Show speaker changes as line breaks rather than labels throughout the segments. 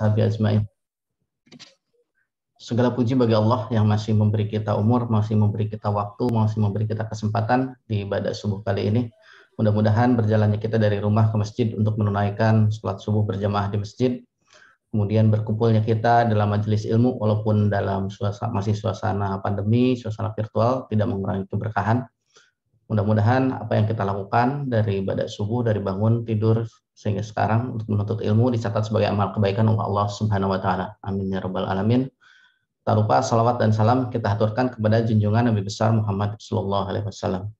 washabihi ajmain. Segala puji bagi Allah yang masih memberi kita umur, masih memberi kita waktu, masih memberi kita kesempatan di ibadah subuh kali ini. Mudah-mudahan berjalannya kita dari rumah ke masjid untuk menunaikan sholat subuh berjamaah di masjid, kemudian berkumpulnya kita dalam majelis ilmu walaupun dalam masih suasana pandemi, suasana virtual, tidak mengurangi keberkahan. Mudah-mudahan apa yang kita lakukan dari ibadah subuh, dari bangun, tidur, sehingga sekarang untuk menuntut ilmu dicatat sebagai amal kebaikan oleh Allah Subhanahu wa Ta'ala. Amin ya Rabbal 'Alamin. Tak lupa salawat dan salam kita haturkan kepada junjungan Nabi besar Muhammad Sallallahu Alaihi Wasallam.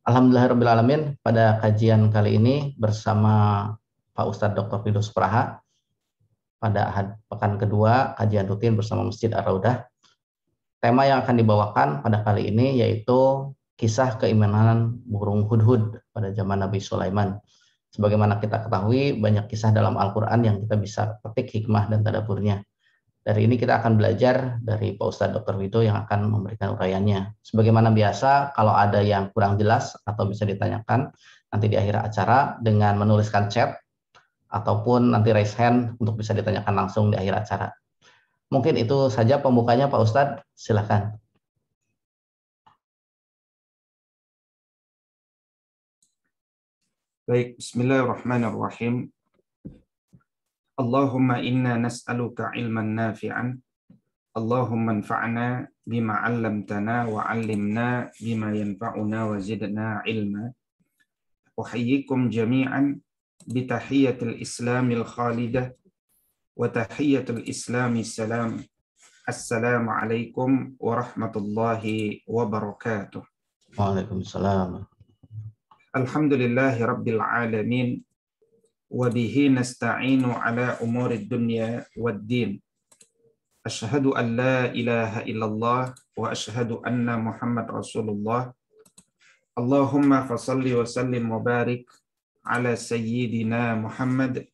Alhamdulillahirabbil alamin, pada kajian kali ini bersama Pak Ustadz Dr. Firdaus Praha pada pekan kedua kajian rutin bersama Masjid Ar-Raudah. Tema yang akan dibawakan pada kali ini yaitu kisah keimanan burung hudhud pada zaman Nabi Sulaiman. Sebagaimana kita ketahui, banyak kisah dalam Al-Quran yang kita bisa petik hikmah dan tadaburnya. Dari ini kita akan belajar dari Pak Ustadz Dr. Wido yang akan memberikan uraiannya. Sebagaimana biasa, kalau ada yang kurang jelas atau bisa ditanyakan nanti di akhir acara dengan menuliskan chat ataupun nanti raise hand untuk bisa ditanyakan langsung di akhir acara. Mungkin itu saja pembukanya Pak Ustadz, silakan.
Baik, bismillahirrahmanirrahim. Allahumma inna nas'aluka ilman nafi'an. Allahumma anfa'na bima 'allamtana wa 'allimna bima yanfa'una wa zidna ilma. Uhayyikum jami'an bi tahiyyatil islamil khalidah wa tahiyyatul islami salam. Assalamu alaikum warahmatullahi wabarakatuh.
Waalaikumsalam.
Alhamdulillahi rabbil alamin. Wa bihi nasta'inu ala umuri dunya wad-din. Asyhadu an la ilaha illallah wa asyhadu anna Muhammad Rasulullah. Allahumma fasalli wa sallim wa barik ala sayyidina Muhammad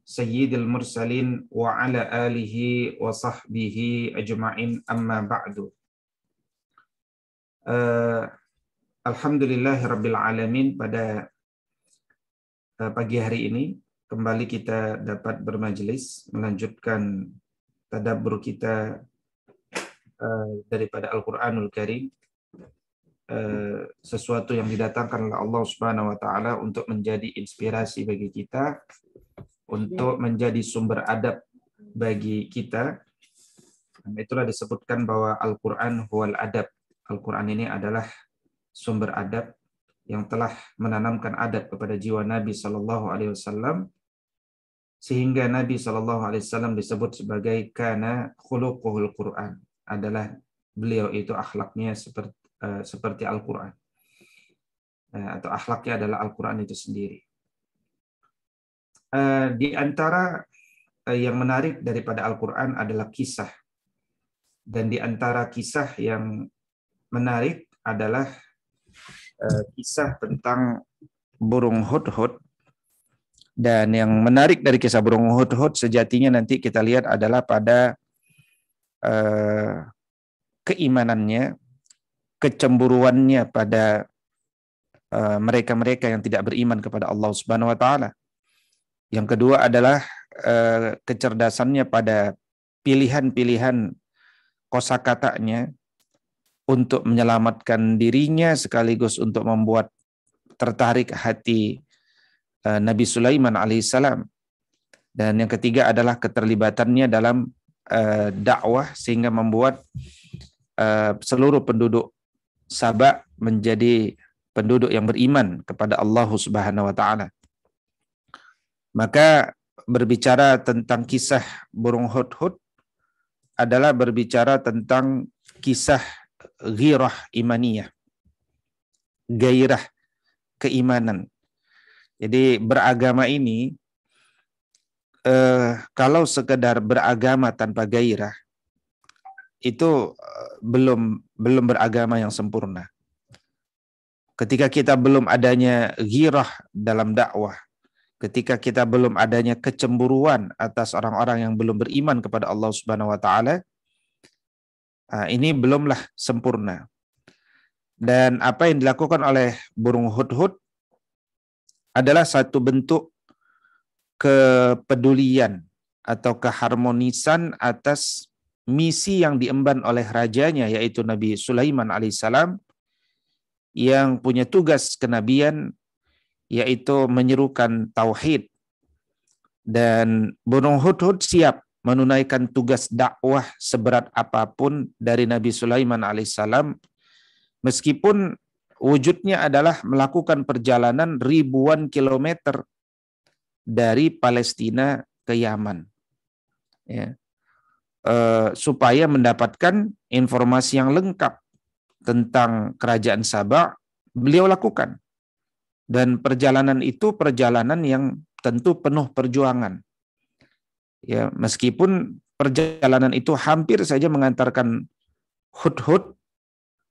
sayyidil mursalin wa ala alihi wa sahbihi ajma'in, amma ba'du. Alhamdulillahi rabbil alamin, pada pagi hari ini kembali kita dapat bermajelis melanjutkan tadabbur kita daripada Al-Qur'anul Karim, sesuatu yang didatangkan oleh Allah Subhanahu wa taala untuk menjadi inspirasi bagi kita, untuk menjadi sumber adab bagi kita. Dan itulah disebutkan bahwa Al-Qur'an huwal adab. Al-Qur'an ini adalah sumber adab yang telah menanamkan adab kepada jiwa Nabi Sallallahu Alaihi Wasallam, sehingga Nabi Sallallahu Alaihi Wasallam disebut sebagai kana khuluquhul Quran, adalah beliau itu akhlaknya seperti Al-Quran, atau akhlaknya adalah Al-Quran itu sendiri. Di antara yang menarik daripada Al-Quran adalah kisah, dan di antara kisah yang menarik adalah kisah tentang burung hudhud. Dan yang menarik dari kisah burung hudhud sejatinya nanti kita lihat adalah pada keimanannya, kecemburuannya pada mereka-mereka yang tidak beriman kepada Allah Subhanahu wa taala. Yang kedua adalah kecerdasannya pada pilihan-pilihan kosakatanya untuk menyelamatkan dirinya sekaligus untuk membuat tertarik hati Nabi Sulaiman alaihissalam. Dan yang ketiga adalah keterlibatannya dalam dakwah sehingga membuat seluruh penduduk Saba menjadi penduduk yang beriman kepada Allah Subhanahu wa taala. Maka berbicara tentang kisah burung hudhud adalah berbicara tentang kisah ghirah imaniyah, gairah keimanan. Jadi beragama ini kalau sekedar beragama tanpa gairah itu belum beragama yang sempurna. Ketika kita belum adanya ghirah dalam dakwah, ketika kita belum adanya kecemburuan atas orang-orang yang belum beriman kepada Allah Subhanahu wa taala, ini belumlah sempurna. Dan apa yang dilakukan oleh burung hudhud adalah satu bentuk kepedulian atau keharmonisan atas misi yang diemban oleh rajanya, yaitu Nabi Sulaiman alaihissalam, yang punya tugas kenabian, yaitu menyerukan tauhid. Dan burung hudhud siap menunaikan tugas dakwah seberat apapun dari Nabi Sulaiman alaihissalam, meskipun wujudnya adalah melakukan perjalanan ribuan kilometer dari Palestina ke Yaman, ya, supaya mendapatkan informasi yang lengkap tentang kerajaan Sabah. Beliau lakukan, dan perjalanan itu perjalanan yang tentu penuh perjuangan, ya, meskipun perjalanan itu hampir saja mengantarkan hudhud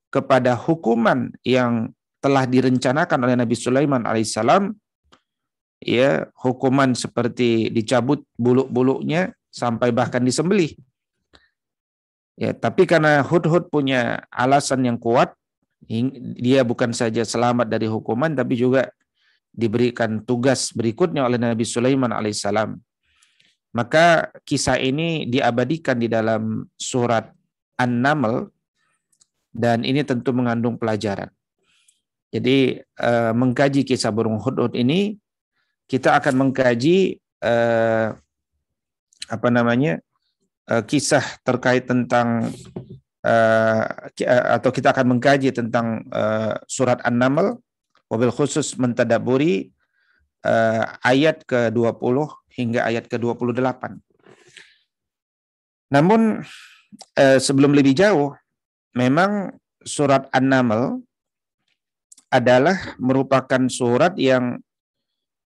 kepada hukuman yang telah direncanakan oleh Nabi Sulaiman alaihissalam, ya, hukuman seperti dicabut bulu-bulunya sampai bahkan disembelih. Ya, tapi karena hudhud punya alasan yang kuat, dia bukan saja selamat dari hukuman, tapi juga diberikan tugas berikutnya oleh Nabi Sulaiman alaihissalam. Maka kisah ini diabadikan di dalam surat An-Naml, dan ini tentu mengandung pelajaran. Jadi mengkaji kisah burung hudhud ini, kita akan mengkaji kisah terkait tentang atau kita akan mengkaji tentang surat An-Naml, wabil khusus mentadaburi ayat ke-20 hingga ayat ke-28. Namun sebelum lebih jauh, memang surat An-Naml adalah merupakan surat yang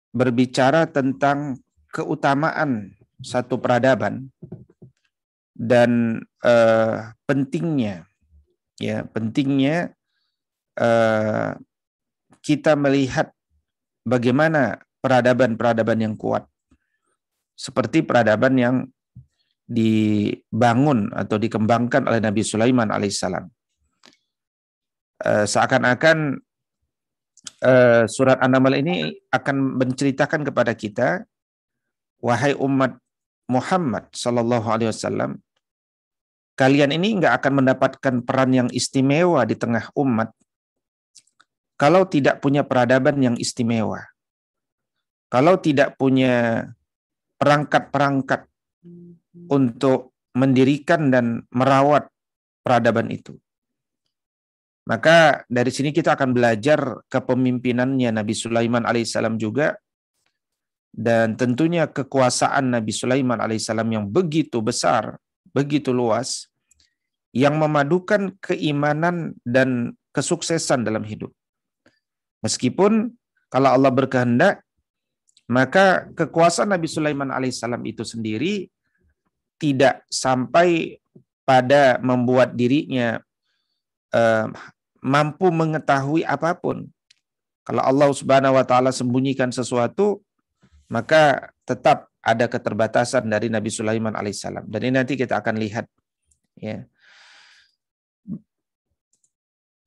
berbicara tentang keutamaan satu peradaban dan pentingnya kita melihat bagaimana peradaban-peradaban yang kuat, seperti peradaban yang dibangun atau dikembangkan oleh Nabi Sulaiman alaihissalam. Seakan-akan surat An-Naml ini akan menceritakan kepada kita, wahai umat Muhammad sallallahu alaihi wasallam, kalian ini nggak akan mendapatkan peran yang istimewa di tengah umat kalau tidak punya peradaban yang istimewa, kalau tidak punya perangkat-perangkat untuk mendirikan dan merawat peradaban itu. Maka dari sini kita akan belajar kepemimpinannya Nabi Sulaiman alaihissalam juga, dan tentunya kekuasaan Nabi Sulaiman alaihissalam yang begitu besar, begitu luas, yang memadukan keimanan dan kesuksesan dalam hidup. Meskipun kalau Allah berkehendak, maka kekuasaan Nabi Sulaiman alaihissalam itu sendiri tidak sampai pada membuat dirinya mampu mengetahui apapun. Kalau Allah Subhanahu wa taala sembunyikan sesuatu, maka tetap ada keterbatasan dari Nabi Sulaiman alaihissalam. Dan ini nanti kita akan lihat, ya.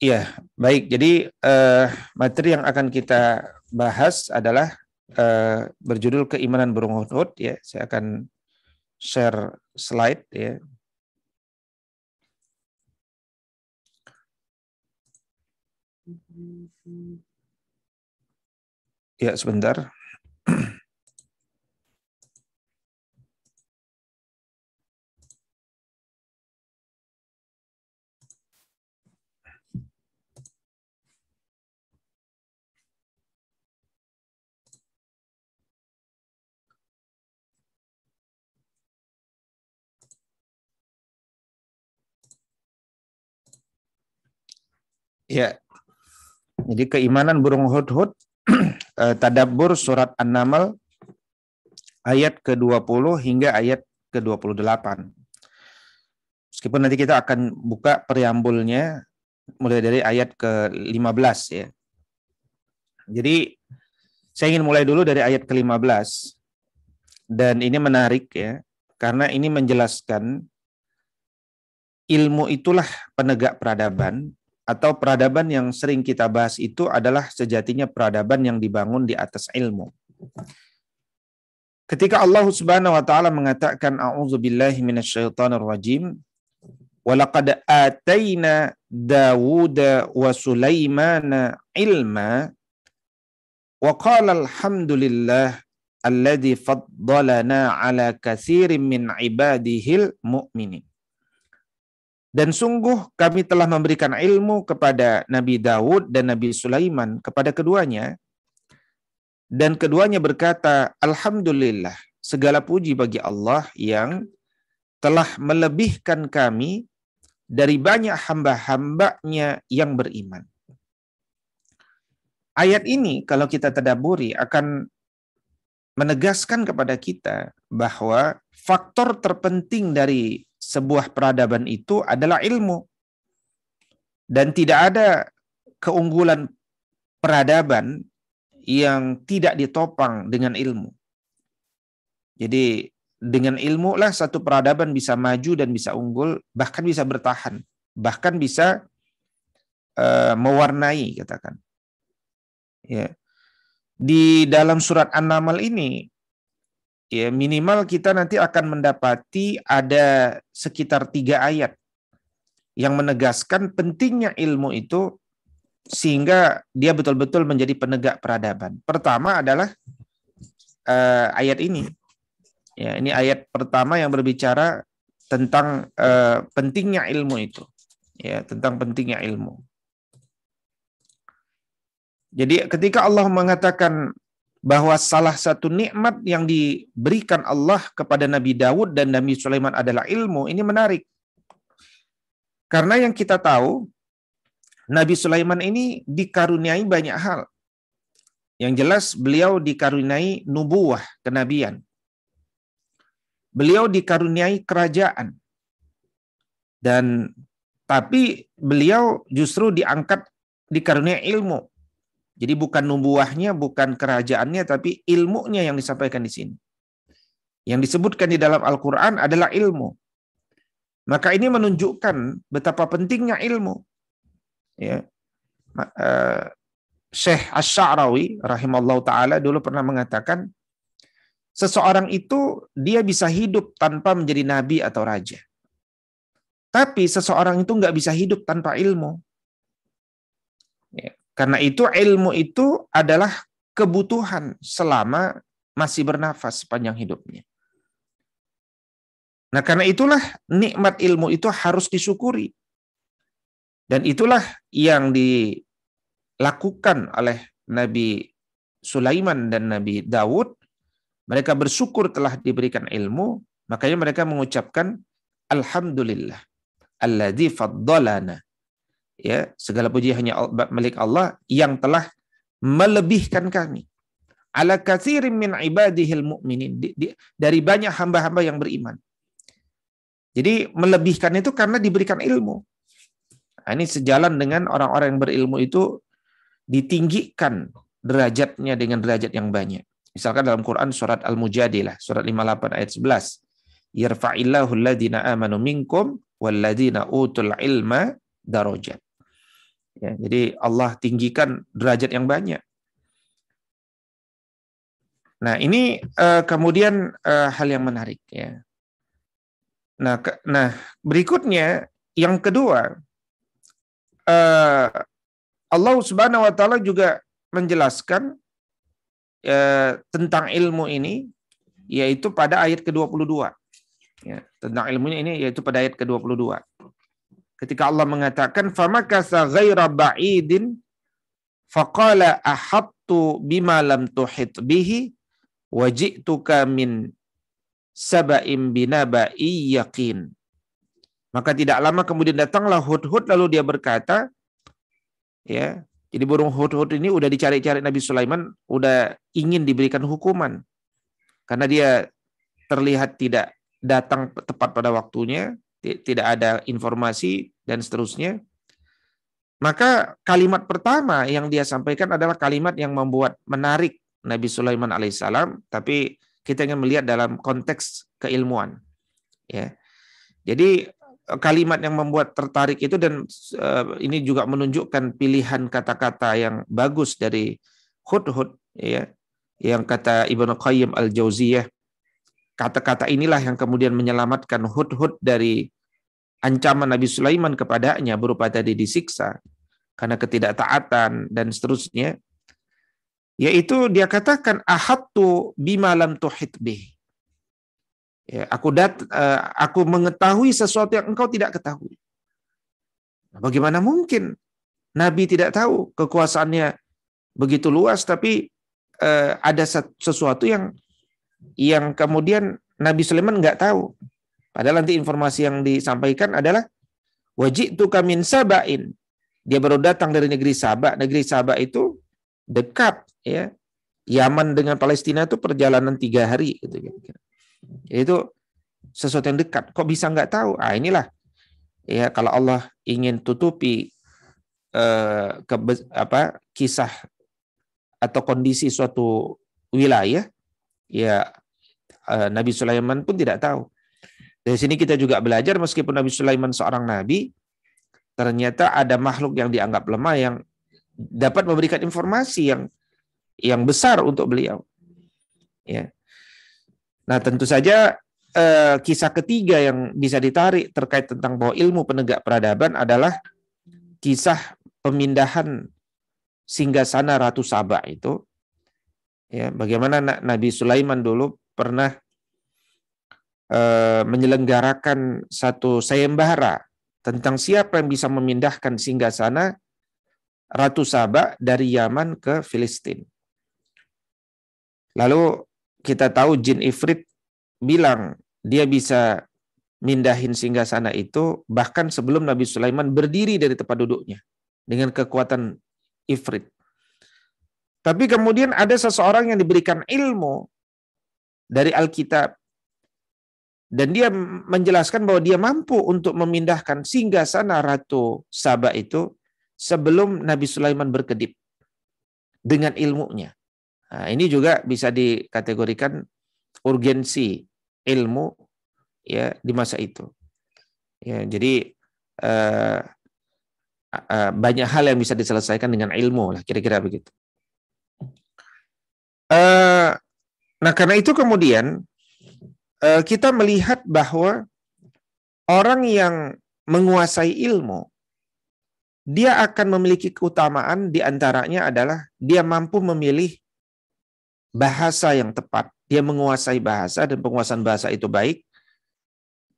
Iya, baik. Jadi materi yang akan kita bahas adalah berjudul keimanan burung hudhud, ya. Saya akan share slide, ya. Ya, sebentar. Ya, jadi keimanan burung hudhud, tadabbur surat An-Naml ayat ke-20 hingga ayat ke-28. Meskipun nanti kita akan buka preambulnya mulai dari ayat ke-15, ya. Jadi saya ingin mulai dulu dari ayat ke-15, dan ini menarik, ya, karena ini menjelaskan ilmu itulah penegak peradaban, atau peradaban yang sering kita bahas itu adalah sejatinya peradaban yang dibangun di atas ilmu. Ketika Allah Subhanahu wa taala mengatakan a'udzubillahi minasyaitonir rajim, walaqad ataina Dawuda wa Sulaimana ilma wa qala alhamdulillah alladzi faddalana ala katsirin min ibadihil mu'minin. Dan sungguh kami telah memberikan ilmu kepada Nabi Daud dan Nabi Sulaiman, kepada keduanya, dan keduanya berkata, alhamdulillah, segala puji bagi Allah yang telah melebihkan kami dari banyak hamba-hambanya yang beriman. Ayat ini kalau kita tadabburi akan menegaskan kepada kita bahwa faktor terpenting dari sebuah peradaban itu adalah ilmu. Dan tidak ada keunggulan peradaban yang tidak ditopang dengan ilmu. Jadi dengan ilmu lah satu peradaban bisa maju dan bisa unggul, bahkan bisa bertahan, bahkan bisa mewarnai, katakan. Ya. Di dalam surat An-Naml ini, ya minimal kita nanti akan mendapati ada sekitar 3 ayat yang menegaskan pentingnya ilmu itu sehingga dia betul-betul menjadi penegak peradaban. Pertama adalah ayat ini. Ya, ini ayat pertama yang berbicara tentang pentingnya ilmu itu. Ya, tentang pentingnya ilmu. Jadi ketika Allah mengatakan bahwa salah satu nikmat yang diberikan Allah kepada Nabi Daud dan Nabi Sulaiman adalah ilmu, ini menarik. Karena yang kita tahu, Nabi Sulaiman ini dikaruniai banyak hal. Yang jelas beliau dikaruniai nubuwah, kenabian. Beliau dikaruniai kerajaan. Tapi beliau justru dikaruniai ilmu. Jadi bukan nubuahnya, bukan kerajaannya, tapi ilmunya yang disampaikan di sini. Yang disebutkan di dalam Al-Quran adalah ilmu. Maka ini menunjukkan betapa pentingnya ilmu. Ya. Syekh Asy-Sya'rawi rahimallahu taala dulu pernah mengatakan, seseorang itu dia bisa hidup tanpa menjadi nabi atau raja. Tapi seseorang itu nggak bisa hidup tanpa ilmu. Ya. Karena itu ilmu itu adalah kebutuhan selama masih bernafas sepanjang hidupnya. Nah, karena itulah nikmat ilmu itu harus disyukuri. Dan itulah yang dilakukan oleh Nabi Sulaiman dan Nabi Daud. Mereka bersyukur telah diberikan ilmu, makanya mereka mengucapkan alhamdulillah alladzi faddalana. Ya, segala puji hanya milik Allah yang telah melebihkan kami ala katsirin min ibadihil mu'minin, dari banyak hamba-hamba yang beriman. Jadi melebihkan itu karena diberikan ilmu. Nah, ini sejalan dengan orang-orang yang berilmu itu ditinggikan derajatnya dengan derajat yang banyak. Misalkan dalam Quran surat Al-Mujadilah, surat 58 ayat 11. Yarfa'illahu alladhina amanu minkum walladhina utul ilma darajat. Ya, jadi Allah tinggikan derajat yang banyak. Nah, ini kemudian hal yang menarik ya. Nah, berikutnya yang kedua, Allah Subhanahu wa taala juga menjelaskan tentang ilmu ini yaitu pada ayat ke-22. Ya, tentang ilmunya ini yaitu pada ayat ke-22. Ketika Allah mengatakan famakasa ghaira ba'idin faqala ahattu bima lam tuhit bihi waji'tuka min saba'im binaba'i yaqin. Maka tidak lama kemudian datanglah Hudhud lalu dia berkata, ya, jadi burung Hudhud ini udah dicari-cari Nabi Sulaiman, udah ingin diberikan hukuman karena dia terlihat tidak datang tepat pada waktunya, tidak ada informasi dan seterusnya. Maka kalimat pertama yang dia sampaikan adalah kalimat yang membuat menarik Nabi Sulaiman alaihissalam, tapi kita ingin melihat dalam konteks keilmuan. Ya. Jadi kalimat yang membuat tertarik itu, dan ini juga menunjukkan pilihan kata-kata yang bagus dari Hudhud, ya, yang kata Ibnu Qayyim al-Jauziyah, kata-kata inilah yang kemudian menyelamatkan Hudhud dari ancaman Nabi Sulaiman kepadanya berupa tadi disiksa karena ketidaktaatan dan seterusnya, yaitu dia katakan ahattu bima lam tuhit bih. Ya, aku mengetahui sesuatu yang engkau tidak ketahui. Bagaimana mungkin Nabi tidak tahu, kekuasaannya begitu luas, tapi ada sesuatu yang kemudian Nabi Sulaiman nggak tahu. Padahal nanti informasi yang disampaikan adalah waji'tuka min Saba'in. Dia baru datang dari negeri Saba. Negeri Saba itu dekat, ya. Yaman dengan Palestina itu perjalanan 3 hari gitu. Itu sesuatu yang dekat. Kok bisa nggak tahu? Inilah ya, kalau Allah ingin tutupi kisah atau kondisi suatu wilayah, ya Nabi Sulaiman pun tidak tahu. Dari sini kita juga belajar, meskipun Nabi Sulaiman seorang nabi, ternyata ada makhluk yang dianggap lemah yang dapat memberikan informasi yang besar untuk beliau. Ya. Nah, tentu saja kisah ketiga yang bisa ditarik terkait tentang bahwa ilmu penegak peradaban adalah kisah pemindahan singgasana Ratu Saba itu. Ya, bagaimana Nabi Sulaiman dulu pernah menyelenggarakan satu sayembara tentang siapa yang bisa memindahkan singgasana Ratu Saba dari Yaman ke Filistin. Lalu kita tahu jin Ifrit bilang dia bisa mindahin singgasana itu bahkan sebelum Nabi Sulaiman berdiri dari tempat duduknya dengan kekuatan Ifrit. Tapi kemudian ada seseorang yang diberikan ilmu dari Alkitab dan dia menjelaskan bahwa dia mampu untuk memindahkan singgasana Ratu Saba itu sebelum Nabi Sulaiman berkedip dengan ilmunya. Nah, ini juga bisa dikategorikan urgensi ilmu ya di masa itu. Ya, jadi banyak hal yang bisa diselesaikan dengan ilmu lah, kira-kira begitu. Nah, karena itu kemudian kita melihat bahwa orang yang menguasai ilmu, dia akan memiliki keutamaan, di antaranya adalah dia mampu memilih bahasa yang tepat. Dia menguasai bahasa dan penguasaan bahasa itu baik,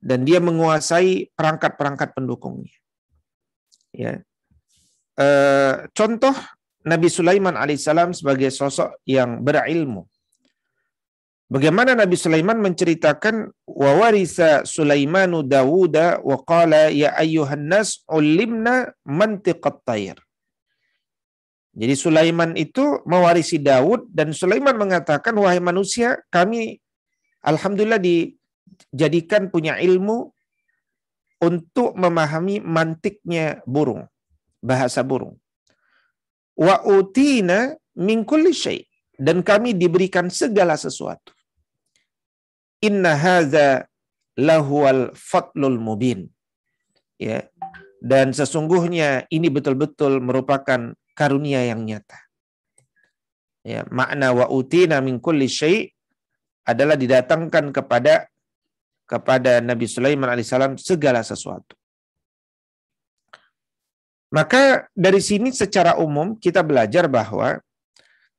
dan dia menguasai perangkat-perangkat pendukungnya. Ya. Contoh Nabi Sulaiman alaihissalam sebagai sosok yang berilmu. Bagaimana Nabi Sulaiman menceritakan wa warisa Sulaimanu Dawuda wa qala ya ayyuhan nas ulimna mantiqat tayr. Jadi Sulaiman itu mewarisi Daud dan Sulaiman mengatakan, wahai manusia, kami alhamdulillah dijadikan punya ilmu untuk memahami mantiknya burung, bahasa burung. Wa utina min kulli syai', dan kami diberikan segala sesuatu. Inna hadza lahuwal fadlul mubin. Ya. Dan sesungguhnya ini betul-betul merupakan karunia yang nyata. Ya, makna wa utina min kulli syai' adalah didatangkan kepada Nabi Sulaiman alaihissalam segala sesuatu. Maka dari sini secara umum kita belajar bahwa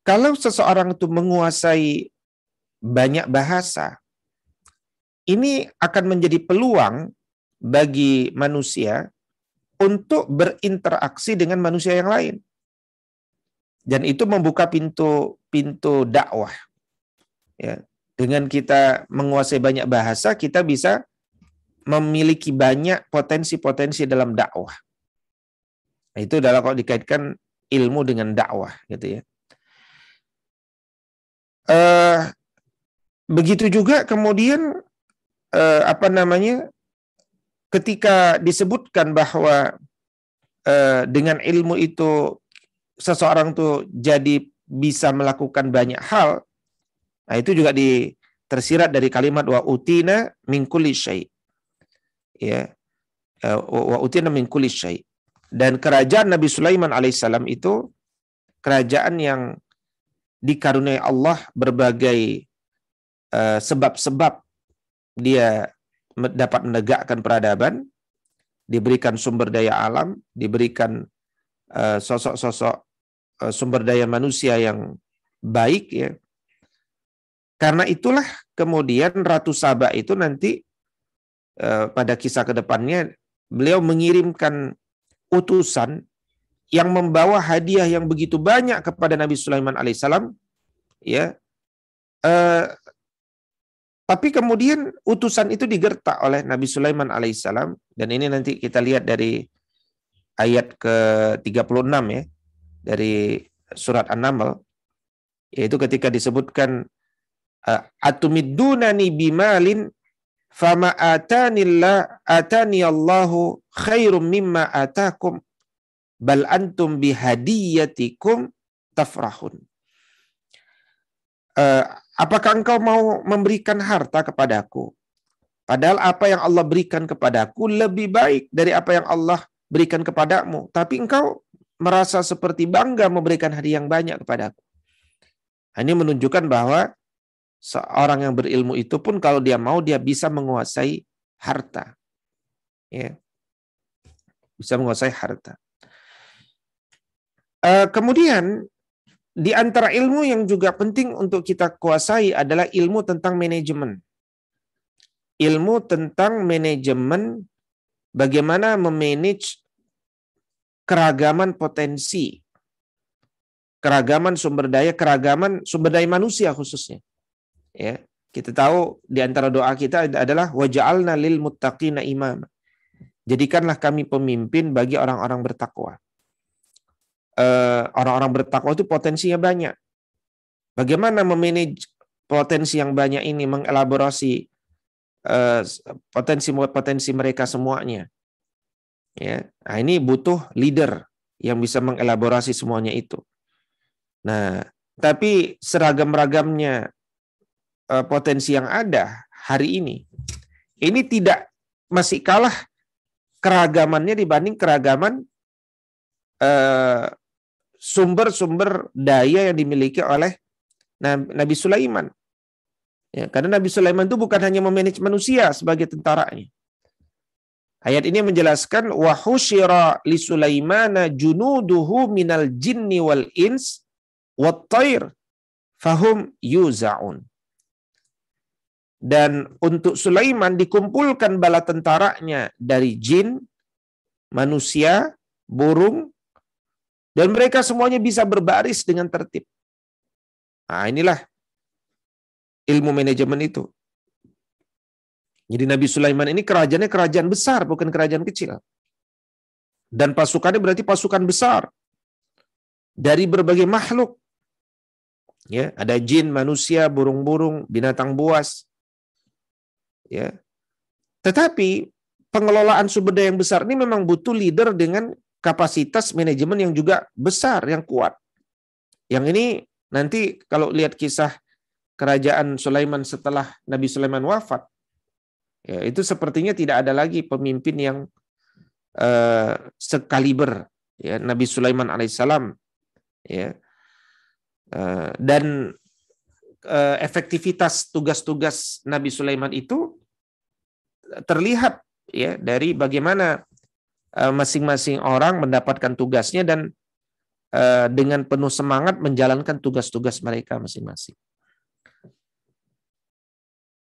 kalau seseorang itu menguasai banyak bahasa, ini akan menjadi peluang bagi manusia untuk berinteraksi dengan manusia yang lain. Dan itu membuka pintu dakwah. Ya. Dengan kita menguasai banyak bahasa, kita bisa memiliki banyak potensi-potensi dalam dakwah. Nah, itu adalah kalau dikaitkan ilmu dengan dakwah, gitu ya. Begitu juga kemudian ketika disebutkan bahwa dengan ilmu itu seseorang tuh jadi bisa melakukan banyak hal. Nah, itu juga tersirat dari kalimat wa utina min kulli syai'. Ya. Wa utina min kulli syai'. Dan kerajaan Nabi Sulaiman alaihissalam itu kerajaan yang dikaruniai Allah berbagai sebab-sebab dia dapat menegakkan peradaban, diberikan sumber daya alam, diberikan sosok-sosok sumber daya manusia yang baik ya. Karena itulah kemudian Ratu Saba itu nanti pada kisah kedepannya beliau mengirimkan utusan yang membawa hadiah yang begitu banyak kepada Nabi Sulaiman alaihissalam ya. Tapi kemudian utusan itu digertak oleh Nabi Sulaiman alaihissalam, dan ini nanti kita lihat dari ayat ke-36 ya dari surat An-Naml, yaitu ketika disebutkan atumiddunani bimalin fama atani Allahu khairum mimma atakum bal antum bihadiyatikum tafrahun. Apakah engkau mau memberikan harta kepadaku? Padahal apa yang Allah berikan kepadaku lebih baik dari apa yang Allah berikan kepadamu. Tapi engkau merasa seperti bangga memberikan hadiah yang banyak kepadaku. Ini menunjukkan bahwa seorang yang berilmu itu pun kalau dia mau, dia bisa menguasai harta. Ya. Bisa menguasai harta. Kemudian di antara ilmu yang juga penting untuk kita kuasai adalah ilmu tentang manajemen. Ilmu tentang manajemen bagaimana memanage keragaman potensi, keragaman sumber daya manusia khususnya. Ya, kita tahu di antara doa kita adalah waja'alna lil muttaqina imama. Jadikanlah kami pemimpin bagi orang-orang bertakwa. Orang-orang bertakwa itu potensinya banyak. Bagaimana memanage potensi yang banyak ini, mengelaborasi potensi mereka semuanya. Ya, nah ini butuh leader yang bisa mengelaborasi semuanya itu. Nah, tapi seragam-ragamnya potensi yang ada hari ini tidak masih kalah keragamannya dibanding keragaman sumber-sumber daya yang dimiliki oleh Nabi Sulaiman. Ya, karena Nabi Sulaiman itu bukan hanya memanage manusia sebagai tentaranya. Ayat ini menjelaskan wa husyira li Sulaimana junuduhu minal jinni wal ins wat thair fahum yuzaun. Dan untuk Sulaiman dikumpulkan bala tentaranya dari jin, manusia, burung, dan mereka semuanya bisa berbaris dengan tertib. Nah, inilah ilmu manajemen itu. Jadi Nabi Sulaiman ini kerajaannya kerajaan besar, bukan kerajaan kecil. Dan pasukannya berarti pasukan besar dari berbagai makhluk. Ya, ada jin, manusia, burung-burung, binatang buas. Ya. Tetapi pengelolaan sumber daya yang besar ini memang butuh leader dengan kapasitas manajemen yang juga besar, yang kuat. Yang ini nanti kalau lihat kisah kerajaan Sulaiman setelah Nabi Sulaiman wafat, ya, itu sepertinya tidak ada lagi pemimpin yang sekaliber ya, Nabi Sulaiman alaihissalam. Ya. Dan efektivitas tugas-tugas Nabi Sulaiman itu terlihat ya dari bagaimana masing-masing orang mendapatkan tugasnya dan dengan penuh semangat menjalankan tugas-tugas mereka masing-masing.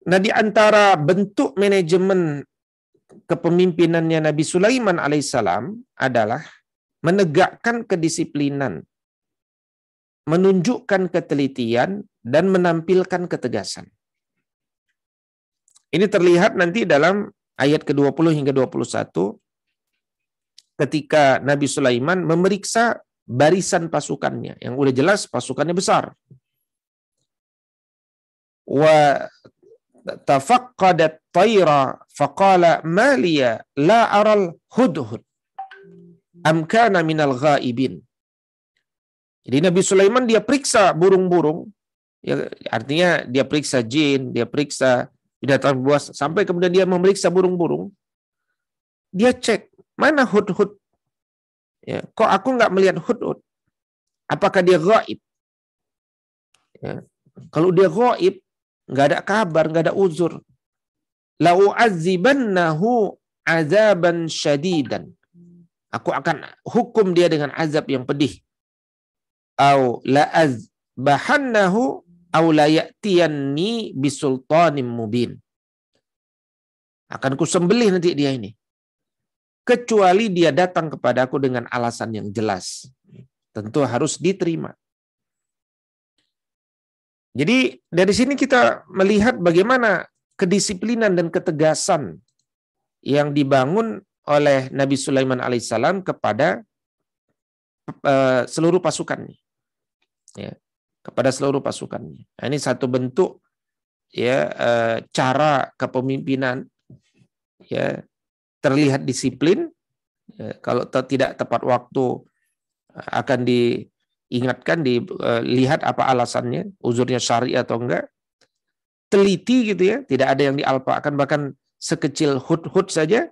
Nah, di antara bentuk manajemen kepemimpinannya Nabi Sulaiman alaihissalam adalah menegakkan kedisiplinan, menunjukkan ketelitian, dan menampilkan ketegasan. Ini terlihat nanti dalam ayat ke-20 hingga 21 ketika Nabi Sulaiman memeriksa barisan pasukannya, yang udah jelas pasukannya besar. Wa tafaqqadat tayra faqala ma liya la aral hudhud am kana minal ghaibin. Jadi Nabi Sulaiman dia periksa burung-burung, ya, artinya dia periksa jin, dia periksa binatang buas, sampai kemudian dia memeriksa burung-burung. Dia cek, mana hudhud? Ya, kok aku nggak melihat hudhud? Apakah dia ghaib? Ya, kalau dia ghaib, nggak ada kabar, nggak ada uzur.
la'u'adzibannahu azaban syadidan. Aku akan hukum dia dengan azab yang pedih. Au la'azbahannahu au la ya'tiyanni bisultanim mubin. Akan kusembelih nanti dia ini. Kecuali dia datang kepadaku dengan alasan yang jelas. Tentu harus diterima. Jadi dari sini kita melihat bagaimana kedisiplinan dan ketegasan yang dibangun oleh Nabi Sulaiman alaihissalam kepada seluruh pasukannya. Ya, kepada seluruh pasukannya. Nah, ini satu bentuk ya cara kepemimpinan ya terlihat disiplin. Ya, kalau tidak tepat waktu akan diingatkan, dilihat apa alasannya, uzurnya syar'i atau enggak. Teliti gitu ya, tidak ada yang dialpakan, bahkan sekecil hud-hud saja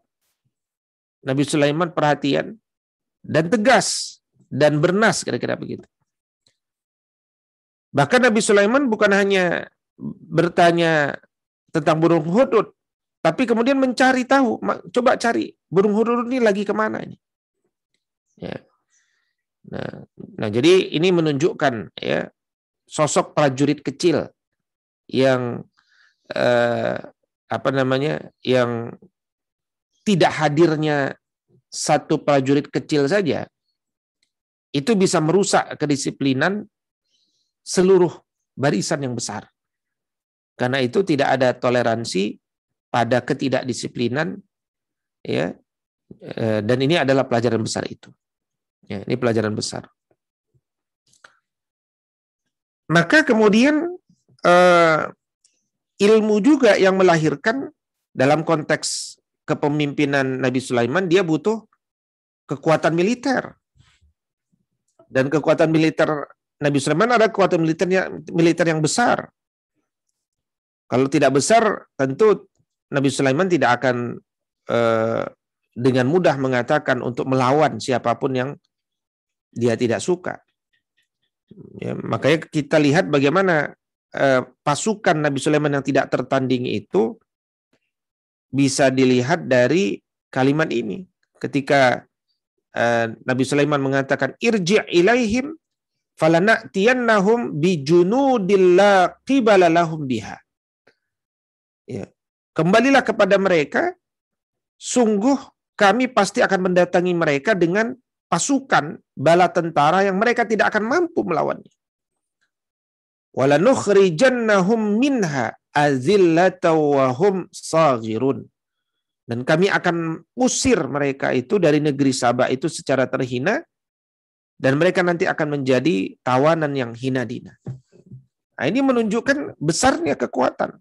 Nabi Sulaiman perhatian dan tegas dan bernas, kira-kira begitu. Bahkan Nabi Sulaiman bukan hanya bertanya tentang burung hudhud, tapi kemudian mencari tahu, coba cari burung hudhud ini lagi kemana ini. Ya. Nah, jadi ini menunjukkan ya sosok prajurit kecil yang yang tidak hadirnya satu prajurit kecil saja itu bisa merusak kedisiplinan seluruh barisan yang besar. Karena itu tidak ada toleransi pada ketidakdisiplinan, ya, dan ini adalah pelajaran besar itu. Ya, ini pelajaran besar. Maka kemudian ilmu juga yang melahirkan dalam konteks kepemimpinan Nabi Sulaiman, dia butuh kekuatan militer. Dan kekuatan militer Nabi Sulaiman ada kekuatan militer yang besar. Kalau tidak besar, tentu Nabi Sulaiman tidak akan dengan mudah mengatakan untuk melawan siapapun yang dia tidak suka. Ya, makanya kita lihat bagaimana pasukan Nabi Sulaiman yang tidak tertandingi itu bisa dilihat dari kalimat ini. Ketika Nabi Sulaiman mengatakan irji' ilaihim falana'tiyannahum bijunudil la qibala lahum biha. Ya. Kembalilah kepada mereka, sungguh kami pasti akan mendatangi mereka dengan pasukan bala tentara yang mereka tidak akan mampu melawannya. Walanukhrijannahum minha azillata wa hum saghirun. Dan kami akan usir mereka itu dari negeri Saba itu secara terhina, dan mereka nanti akan menjadi tawanan yang hina dina. Nah, ini menunjukkan besarnya kekuatan.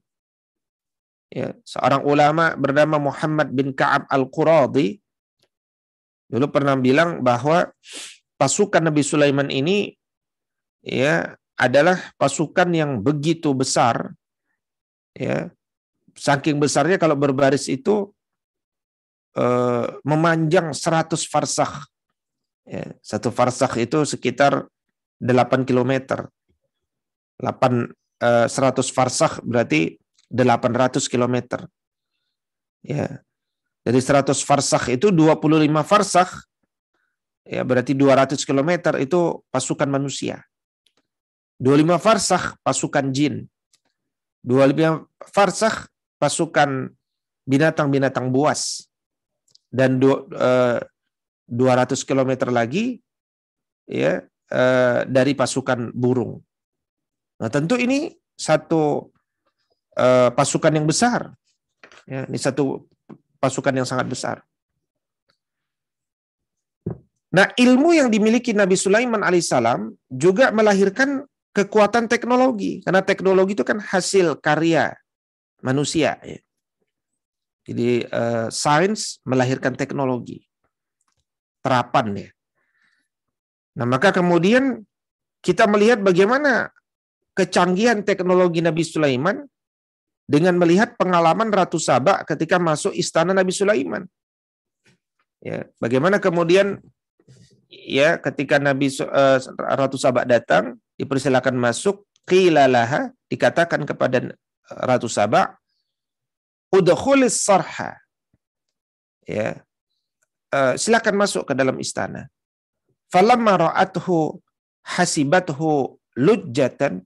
Ya, seorang ulama bernama Muhammad bin Ka'ab al-Quradi dulu pernah bilang bahwa pasukan Nabi Sulaiman ini ya adalah pasukan yang begitu besar, ya, saking besarnya kalau berbaris itu memanjang 100 farsakh. Ya, satu farsakh itu sekitar 8 km. 100 farsakh berarti 800 km. Ya. Dari 100 farsakh itu 25 farsakh, ya berarti 200 km itu pasukan manusia. 25 farsakh pasukan jin. 25 farsakh pasukan binatang-binatang buas. Dan 200 km lagi ya dari pasukan burung. Nah, tentu ini satu pasukan yang besar. Ya, ini satu pasukan yang sangat besar. Nah, ilmu yang dimiliki Nabi Sulaiman alaihissalam juga melahirkan kekuatan teknologi. Karena teknologi itu kan hasil karya manusia. Ya. Jadi sains melahirkan teknologi. Terapan ya. Nah, maka kemudian kita melihat bagaimana kecanggihan teknologi Nabi Sulaiman dengan melihat pengalaman Ratu Saba ketika masuk istana Nabi Sulaiman. Ya, bagaimana kemudian ya ketika Ratu Saba datang, dipersilakan masuk, qila laha, dikatakan kepada Ratu Saba, udkhulis sarha. Ya. Silakan masuk ke dalam istana. Falamma ra'athu hasibathu lujjatan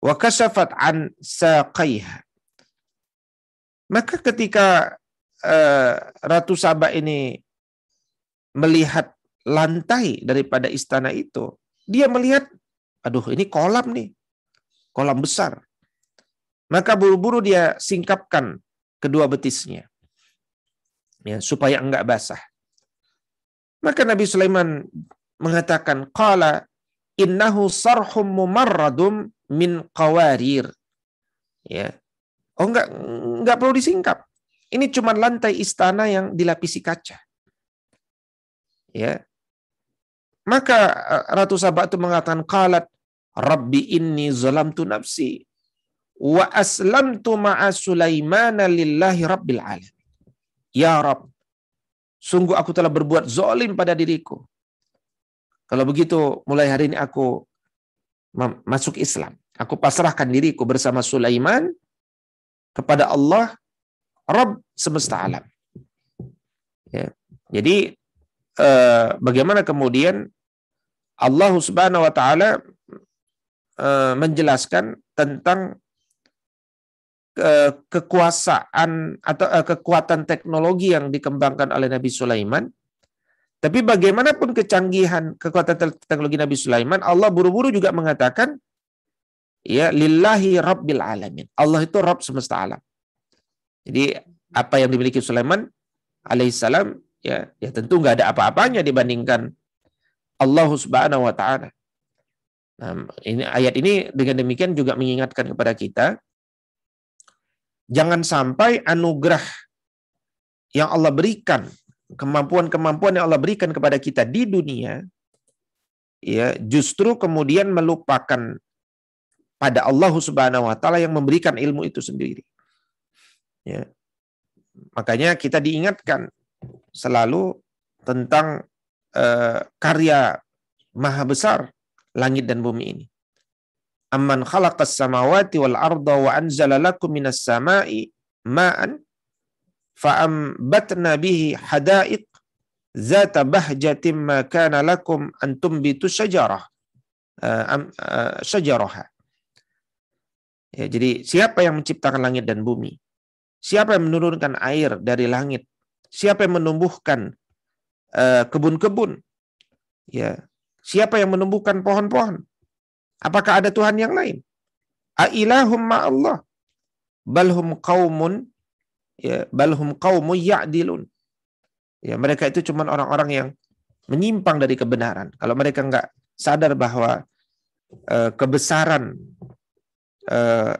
wa kashafat an saqaiha. Maka ketika Ratu Saba ini melihat lantai daripada istana itu, dia melihat, aduh ini kolam nih, kolam besar. Maka buru-buru dia singkapkan kedua betisnya, ya, supaya enggak basah. Maka Nabi Sulaiman mengatakan, qala innahu sarhum mumarradum min qawarir. Ya. Oh, enggak perlu disingkap. Ini cuma lantai istana yang dilapisi kaca. Ya. Maka Ratu Saba itu mengatakan, qalat rabbi inni zalamtu nafsi wa aslamtu ma'a Sulaimana lillahi rabbil alamin. Ya Rabb, sungguh aku telah berbuat zalim pada diriku. Kalau begitu, mulai hari ini aku masuk Islam. Aku pasrahkan diriku bersama Sulaiman kepada Allah, Rabb semesta alam. Ya. Jadi, bagaimana kemudian Allah Subhanahu wa Ta'ala menjelaskan tentang kekuasaan atau kekuatan teknologi yang dikembangkan oleh Nabi Sulaiman. Tapi bagaimanapun kecanggihan kekuatan teknologi Nabi Sulaiman, Allah buru-buru juga mengatakan, ya lillahi rabbil alamin. Allah itu Rabb semesta alam. Jadi apa yang dimiliki Sulaiman alaihissalam, ya tentu nggak ada apa-apanya dibandingkan Allah Subhanahu wa Ta'ala. Nah, ayat ini dengan demikian juga mengingatkan kepada kita, jangan sampai anugerah yang Allah berikan, kemampuan-kemampuan yang Allah berikan kepada kita di dunia, ya justru kemudian melupakan pada Allah Subhanahu wa Ta'ala yang memberikan ilmu itu sendiri. Ya. Makanya kita diingatkan selalu tentang karya maha besar langit dan bumi ini. Amman khalaqas samawati wal arda wa anzala lakum minas sama'i ma'an fa'ambatna bihi hadaiq zata bahjatin ma kana lakum an tumbitu syajaraha. Ya, jadi siapa yang menciptakan langit dan bumi? Siapa yang menurunkan air dari langit? Siapa yang menumbuhkan kebun-kebun? Ya, siapa yang menumbuhkan pohon-pohon? Apakah ada Tuhan yang lain? Ailahum ma'allah balhum qaumun ya'dilun. Ya, mereka itu cuma orang-orang yang menyimpang dari kebenaran. Kalau mereka enggak sadar bahwa kebesaran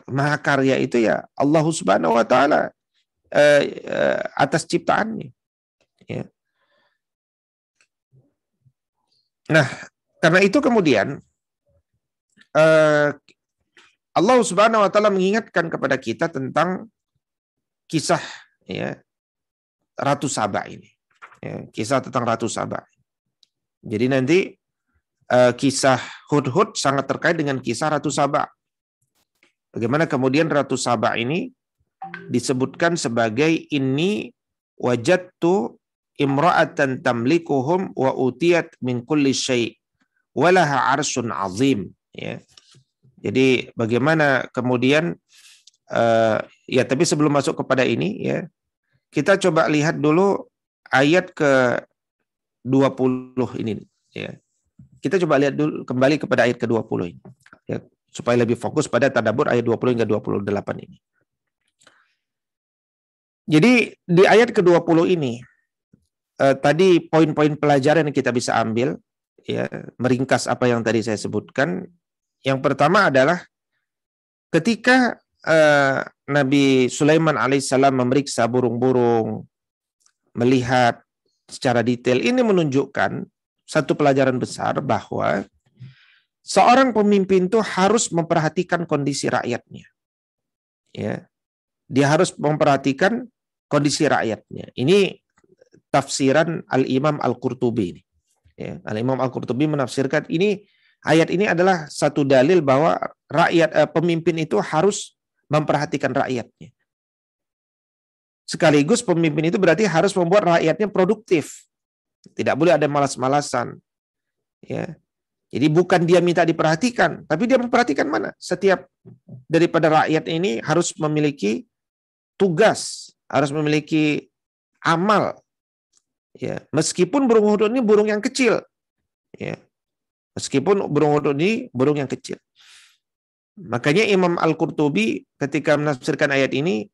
mahakarya itu ya Allah Subhanahu wa Ta'ala atas ciptaannya. Ya. Nah, karena itu kemudian Allah Subhanahu wa Ta'ala mengingatkan kepada kita tentang kisah, ya, Ratu Saba ini. Ya, kisah tentang Ratu Saba. Jadi nanti kisah Hudhud sangat terkait dengan kisah Ratu Saba. Bagaimana kemudian Ratu Saba ini disebutkan sebagai inni wajadtu imra'atan tamlikuhum wa utiyat min kulli syai' walaha arsyun azim. Ya. Jadi bagaimana kemudian ya, tapi sebelum masuk kepada ini, ya, kita coba lihat dulu ayat ke-20 ini, ya. Kita coba lihat dulu kembali kepada ayat ke-20 ini, ya, supaya lebih fokus pada tadabbur ayat 20 hingga 28 ini. Jadi di ayat ke-20 ini tadi poin-poin pelajaran yang kita bisa ambil, ya, meringkas apa yang tadi saya sebutkan. Yang pertama adalah ketika Nabi Sulaiman alaihissalam memeriksa burung-burung, melihat secara detail, ini menunjukkan satu pelajaran besar bahwa seorang pemimpin itu harus memperhatikan kondisi rakyatnya. Ya. Dia harus memperhatikan kondisi rakyatnya. Ini tafsiran Al-Imam Al-Qurtubi ini. Ya, Al-Imam Al-Qurtubi menafsirkan ini, ayat ini adalah satu dalil bahwa pemimpin itu harus memperhatikan rakyatnya. Sekaligus pemimpin itu berarti harus membuat rakyatnya produktif. Tidak boleh ada malas-malasan. Ya. Jadi bukan dia minta diperhatikan, tapi dia memperhatikan mana. Setiap daripada rakyat ini harus memiliki tugas, harus memiliki amal. Ya, meskipun burung hudhud ini burung yang kecil. Ya. Meskipun burung hudhud ini burung yang kecil. Makanya Imam Al-Qurtubi ketika menafsirkan ayat ini,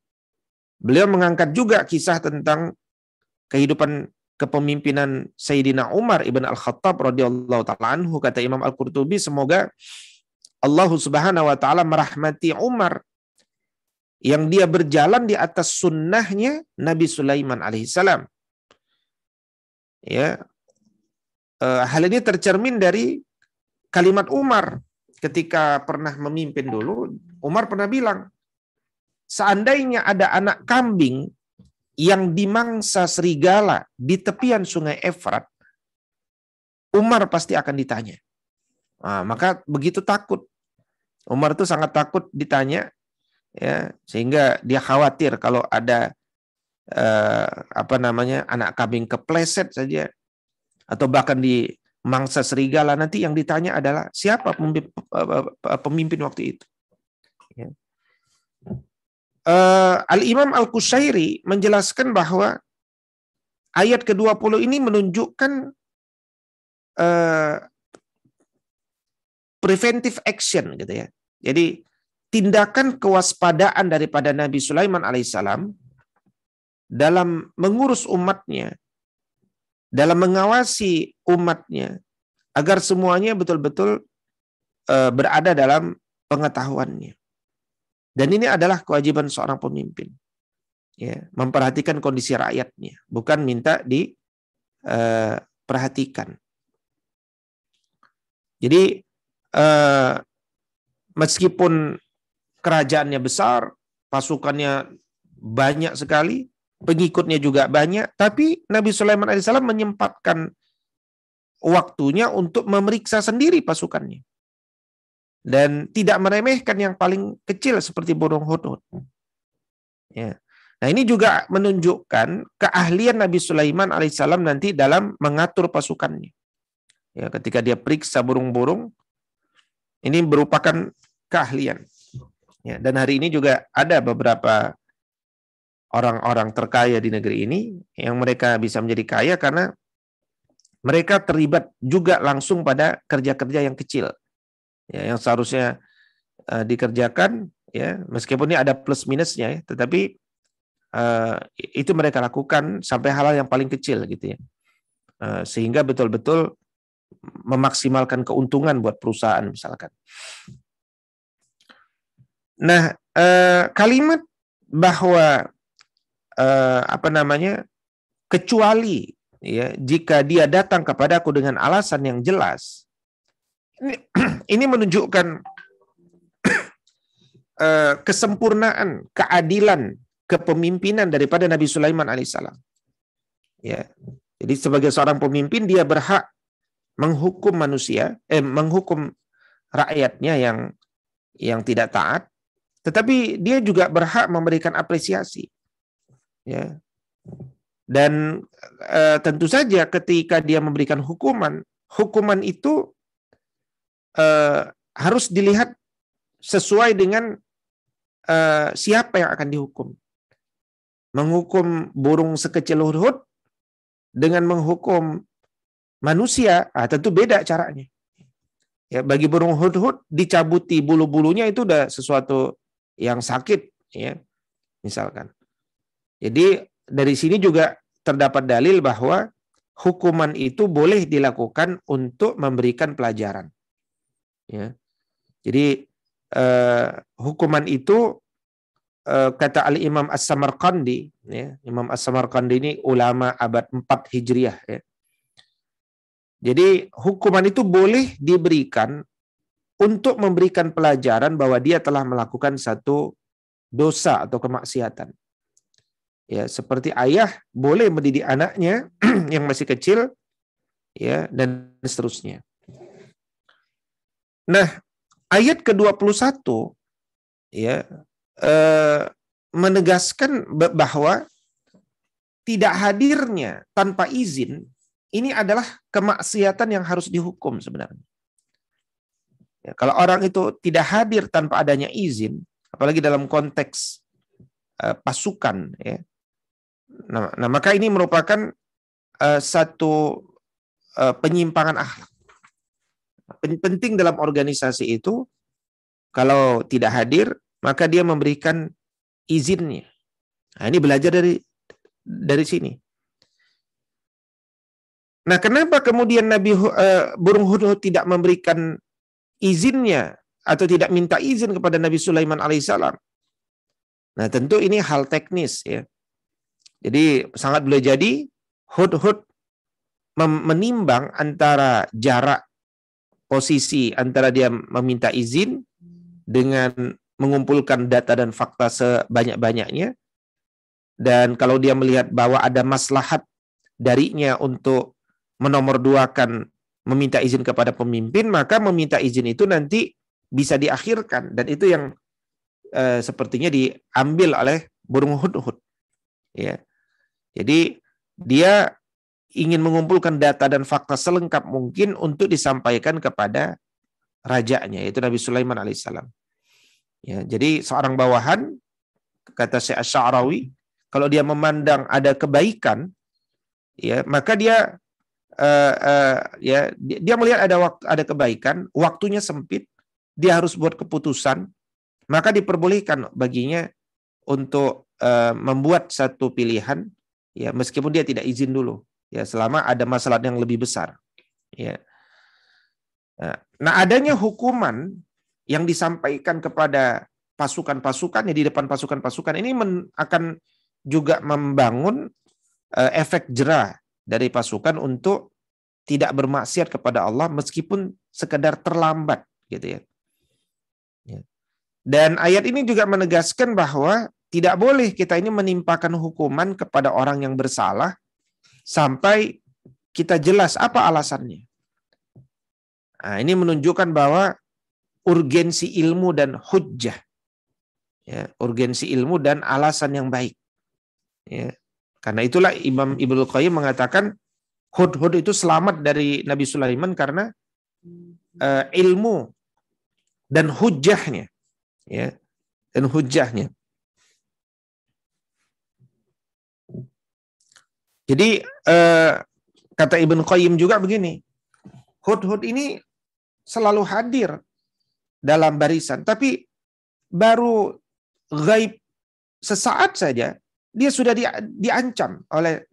beliau mengangkat juga kisah tentang kehidupan kepemimpinan Sayyidina Umar ibn Al-Khattab radhiyallahu ta'ala anhu. Kata Imam Al-Qurtubi, semoga Allah subhanahu wa ta'ala merahmati Umar yang dia berjalan di atas sunnahnya Nabi Sulaiman alaihissalam. Ya, hal ini tercermin dari kalimat Umar ketika pernah memimpin dulu. Umar pernah bilang, seandainya ada anak kambing yang dimangsa serigala di tepian sungai Efrat, Umar pasti akan ditanya. Nah, maka begitu takut. Umar itu sangat takut ditanya, ya, sehingga dia khawatir kalau ada anak kambing kepleset saja, atau bahkan di mangsa serigala, nanti yang ditanya adalah siapa pemimpin waktu itu. Ya. Al-Imam Al-Qushairi menjelaskan bahwa ayat ke-20 ini menunjukkan preventive action gitu ya. Jadi tindakan kewaspadaan daripada Nabi Sulaiman alaihissalam dalam mengurus umatnya, dalam mengawasi umatnya agar semuanya betul-betul berada dalam pengetahuannya. Dan ini adalah kewajiban seorang pemimpin, ya, memperhatikan kondisi rakyatnya, bukan minta diperhatikan. Jadi meskipun kerajaannya besar, pasukannya banyak sekali, pengikutnya juga banyak, tapi Nabi Sulaiman alaihissalam menyempatkan waktunya untuk memeriksa sendiri pasukannya. Dan tidak meremehkan yang paling kecil seperti burung hudhud. Ya. Nah, ini juga menunjukkan keahlian Nabi Sulaiman alaihissalam nanti dalam mengatur pasukannya. Ya, ketika dia periksa burung-burung, ini merupakan keahlian. Ya, dan hari ini juga ada beberapa orang-orang terkaya di negeri ini yang mereka bisa menjadi kaya karena mereka terlibat juga langsung pada kerja-kerja yang kecil. Ya, yang seharusnya dikerjakan, ya, meskipun ini ada plus minusnya, ya, tetapi itu mereka lakukan sampai hal yang paling kecil gitu ya, sehingga betul-betul memaksimalkan keuntungan buat perusahaan misalkan. Nah, kalimat bahwa kecuali, ya, jika dia datang kepadaku dengan alasan yang jelas. Ini menunjukkan kesempurnaan, keadilan, kepemimpinan daripada Nabi Sulaiman alaihissalam. Ya, jadi sebagai seorang pemimpin dia berhak menghukum manusia, menghukum rakyatnya yang tidak taat, tetapi dia juga berhak memberikan apresiasi. Ya, dan tentu saja ketika dia memberikan hukuman itu harus dilihat sesuai dengan siapa yang akan dihukum. Menghukum burung sekecil hudhud dengan menghukum manusia, tentu beda caranya. Ya, bagi burung hudhud dicabuti bulu-bulunya itu udah sesuatu yang sakit, ya, misalkan. Jadi dari sini juga terdapat dalil bahwa hukuman itu boleh dilakukan untuk memberikan pelajaran. Ya. Jadi hukuman itu kata Al-Imam As-Samarqandi, ya, Imam As-Samarqandi ini ulama abad 4 Hijriah, ya. Jadi hukuman itu boleh diberikan untuk memberikan pelajaran bahwa dia telah melakukan satu dosa atau kemaksiatan. Ya, seperti ayah boleh mendidik anaknya yang masih kecil, ya, dan seterusnya. Nah, ayat ke-21 ya menegaskan bahwa tidak hadirnya tanpa izin ini adalah kemaksiatan yang harus dihukum sebenarnya. Ya, kalau orang itu tidak hadir tanpa adanya izin, apalagi dalam konteks pasukan, ya. Nah, maka ini merupakan satu penyimpangan akhlak. Penting dalam organisasi itu, kalau tidak hadir, maka dia memberikan izinnya. Nah, ini belajar dari sini. Nah, kenapa kemudian Nabi burung hudhud tidak memberikan izinnya atau tidak minta izin kepada Nabi Sulaiman alaihissalam? Nah, tentu ini hal teknis, ya. Jadi sangat boleh jadi hudhud menimbang antara jarak posisi antara dia meminta izin dengan mengumpulkan data dan fakta sebanyak-banyaknya, dan kalau dia melihat bahwa ada maslahat darinya untuk menomorduakan meminta izin kepada pemimpin, maka meminta izin itu nanti bisa diakhirkan, dan itu yang sepertinya diambil oleh burung hudhud, ya. Jadi dia ingin mengumpulkan data dan fakta selengkap mungkin untuk disampaikan kepada rajanya, yaitu Nabi Sulaiman alaihissalam. Ya, jadi seorang bawahan, kata Syekh Asy-Sya'rawi, kalau dia memandang ada kebaikan, ya, maka dia dia melihat ada kebaikan, waktunya sempit, dia harus buat keputusan, maka diperbolehkan baginya untuk membuat satu pilihan, ya, meskipun dia tidak izin dulu, ya, selama ada masalah yang lebih besar, ya. Nah, adanya hukuman yang disampaikan kepada pasukan-pasukannya di depan pasukan-pasukan ini akan juga membangun efek jera dari pasukan untuk tidak bermaksiat kepada Allah meskipun sekedar terlambat, gitu, ya. Dan ayat ini juga menegaskan bahwa tidak boleh kita ini menimpakan hukuman kepada orang yang bersalah sampai kita jelas apa alasannya. Nah, ini menunjukkan bahwa urgensi ilmu dan hujjah, ya, urgensi ilmu dan alasan yang baik, ya. Karena itulah Imam Ibnu Qayyim mengatakan hudhud itu selamat dari Nabi Sulaiman karena ilmu dan hujjahnya, ya, dan hujjahnya. Jadi kata Ibnu Qayyim juga begini, hudhud ini selalu hadir dalam barisan, tapi baru gaib sesaat saja dia sudah diancam oleh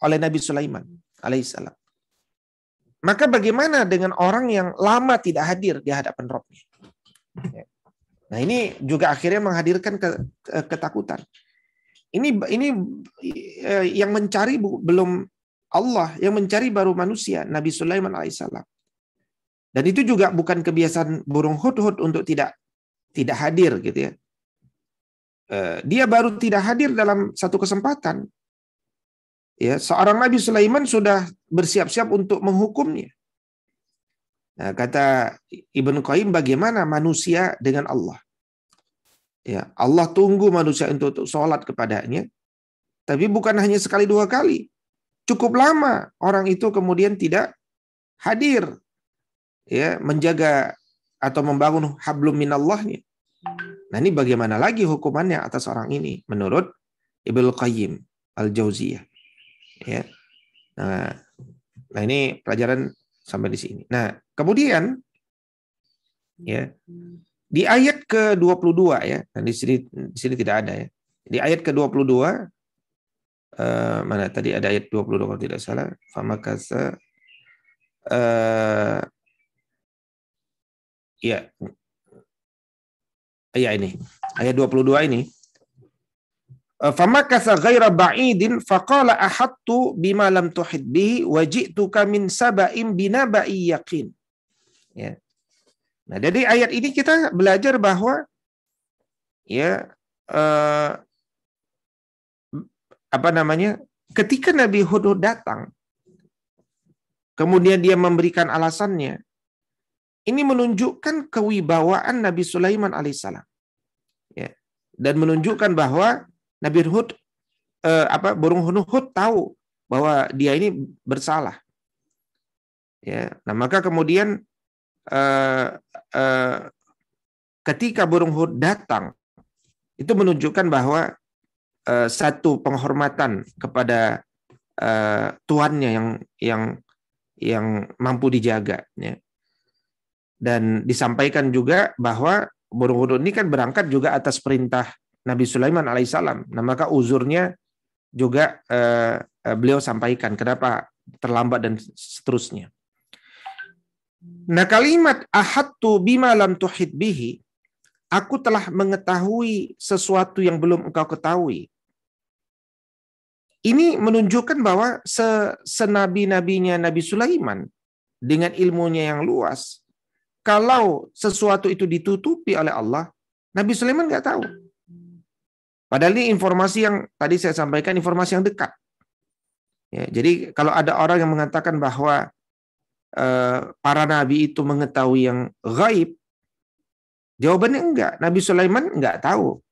Nabi Sulaiman alaihissalam. Maka bagaimana dengan orang yang lama tidak hadir di hadapan Rabb-nya? Nah, ini juga akhirnya menghadirkan ketakutan. Ini yang mencari belum Allah, yang mencari baru manusia, Nabi Sulaiman alaihissalam. Dan itu juga bukan kebiasaan burung hudhud untuk tidak hadir, gitu, ya. Dia baru tidak hadir dalam satu kesempatan, ya, seorang Nabi Sulaiman sudah bersiap-siap untuk menghukumnya. Nah, kata Ibnu Qayyim, bagaimana manusia dengan Allah? Ya, Allah tunggu manusia untuk sholat kepadanya, tapi bukan hanya sekali dua kali. Cukup lama orang itu kemudian tidak hadir, ya, menjaga atau membangun hablum minallahnya. Nah, ini bagaimana lagi hukumannya atas orang ini menurut Ibnu Qayyim al-Jauziyah, ya. Nah, ini pelajaran sampai di sini. Nah, kemudian, ya, di ayat ke-22, ya. Nah, di sini tidak ada, ya. Di ayat ke-22 mana tadi ada ayat 22 kalau tidak salah, famakasa ya ini ayat 22 ini, famakasa ghaira ba'idin faqala ahattu bima lam tuhid bihi waji'tuka min saba'in binaba'i yaqin, ya. Nah, dari ayat ini kita belajar bahwa, ya, ketika Nabi Hudhud datang, kemudian dia memberikan alasannya, ini menunjukkan kewibawaan Nabi Sulaiman alaihissalam, ya, dan menunjukkan bahwa Nabi Hudhud burung hudhud tahu bahwa dia ini bersalah. Ya, nah maka kemudian ketika burung hudhud datang, itu menunjukkan bahwa satu penghormatan kepada tuannya yang mampu dijaga. Ya. Dan disampaikan juga bahwa burung hudhud ini kan berangkat juga atas perintah Nabi Sulaiman alaihissalam. Nah maka uzurnya juga beliau sampaikan kenapa terlambat dan seterusnya. Nah kalimat ahadtu bima lam tuhit bihi, aku telah mengetahui sesuatu yang belum engkau ketahui. Ini menunjukkan bahwa senabi-nabinya Nabi Sulaiman dengan ilmunya yang luas, kalau sesuatu itu ditutupi oleh Allah, Nabi Sulaiman nggak tahu. Padahal ini informasi yang tadi saya sampaikan, informasi yang dekat. Ya, jadi kalau ada orang yang mengatakan bahwa para nabi itu mengetahui yang gaib, jawabannya enggak. Nabi Sulaiman enggak tahu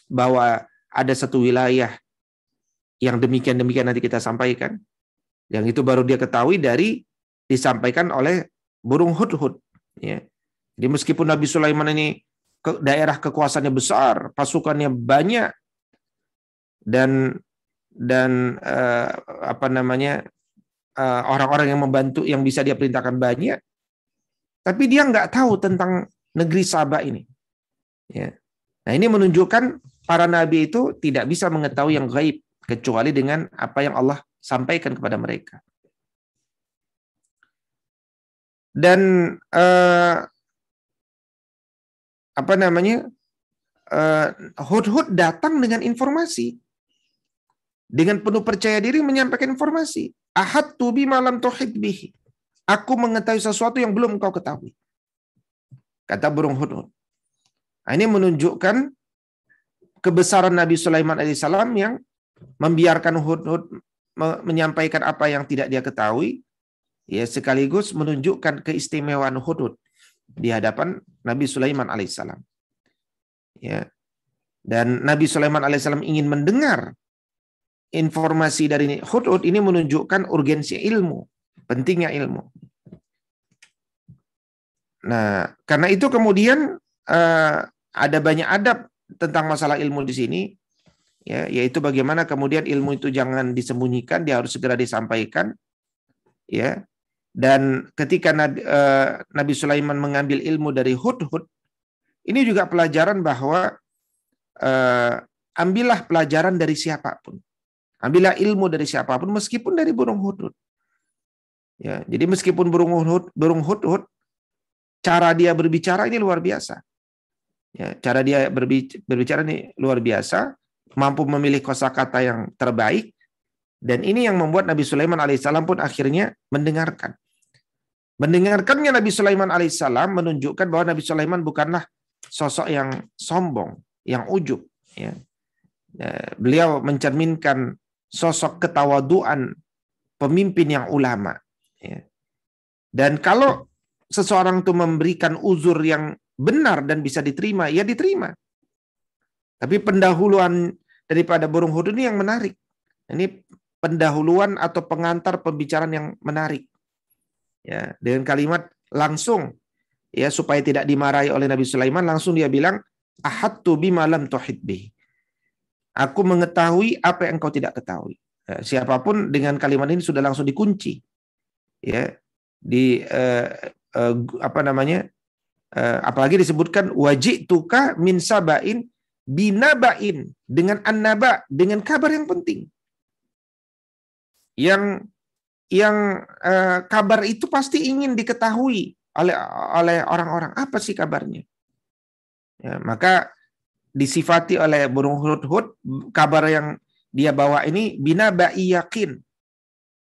bahwa ada satu wilayah yang demikian-demikian nanti kita sampaikan. Yang itu baru dia ketahui dari disampaikan oleh burung hudhud. Ya. Jadi meskipun Nabi Sulaiman ini daerah kekuasaannya besar, pasukannya banyak, dan orang-orang yang membantu yang bisa dia perintahkan banyak, tapi dia nggak tahu tentang negeri Saba ini. Ya. Nah ini menunjukkan para nabi itu tidak bisa mengetahui yang gaib kecuali dengan apa yang Allah sampaikan kepada mereka. Dan hudhud datang dengan informasi, dengan penuh percaya diri menyampaikan informasi. Ahadtu bima lam tuhit bihi. Aku mengetahui sesuatu yang belum engkau ketahui. Kata burung hudhud. Nah, ini menunjukkan kebesaran Nabi Sulaiman alaihissalam yang membiarkan hudhud menyampaikan apa yang tidak dia ketahui, ya sekaligus menunjukkan keistimewaan hudhud di hadapan Nabi Sulaiman alaihissalam. Ya. Dan Nabi Sulaiman alaihissalam ingin mendengar informasi dari hudhud, ini menunjukkan urgensi ilmu, pentingnya ilmu. Nah, karena itu kemudian ada banyak adab tentang masalah ilmu di sini, ya, yaitu bagaimana kemudian ilmu itu jangan disembunyikan, dia harus segera disampaikan, ya. Dan ketika Nabi Sulaiman mengambil ilmu dari hudhud, ini juga pelajaran bahwa ambillah pelajaran dari siapapun. Ambillah ilmu dari siapapun, meskipun dari burung hudhud. Ya, jadi meskipun burung hudhud, cara dia berbicara ini luar biasa. Ya, cara dia berbicara ini luar biasa, mampu memilih kosakata yang terbaik, dan ini yang membuat Nabi Sulaiman alaihissalam pun akhirnya mendengarkan. Mendengarkannya Nabi Sulaiman alaihissalam menunjukkan bahwa Nabi Sulaiman bukanlah sosok yang sombong, yang ujub. Ya. Beliau mencerminkan sosok ketawaduan pemimpin yang ulama. Ya. Dan kalau seseorang itu memberikan uzur yang benar dan bisa diterima, ya diterima. Tapi pendahuluan daripada burung hudhud ini yang menarik. Ini pendahuluan atau pengantar pembicaraan yang menarik. Ya, dengan kalimat langsung, ya supaya tidak dimarahi oleh Nabi Sulaiman, langsung dia bilang, ahadtu bima lam tuhit bihi. Aku mengetahui apa yang engkau tidak ketahui. Ya, siapapun dengan kalimat ini sudah langsung dikunci. Ya, apalagi disebutkan wajituka min sabain binabain, dengan annaba, dengan kabar yang penting. Yang kabar itu pasti ingin diketahui oleh orang-orang. Apa sih kabarnya? Ya, maka disifati oleh burung hudhud, kabar yang dia bawa ini binabai yakin,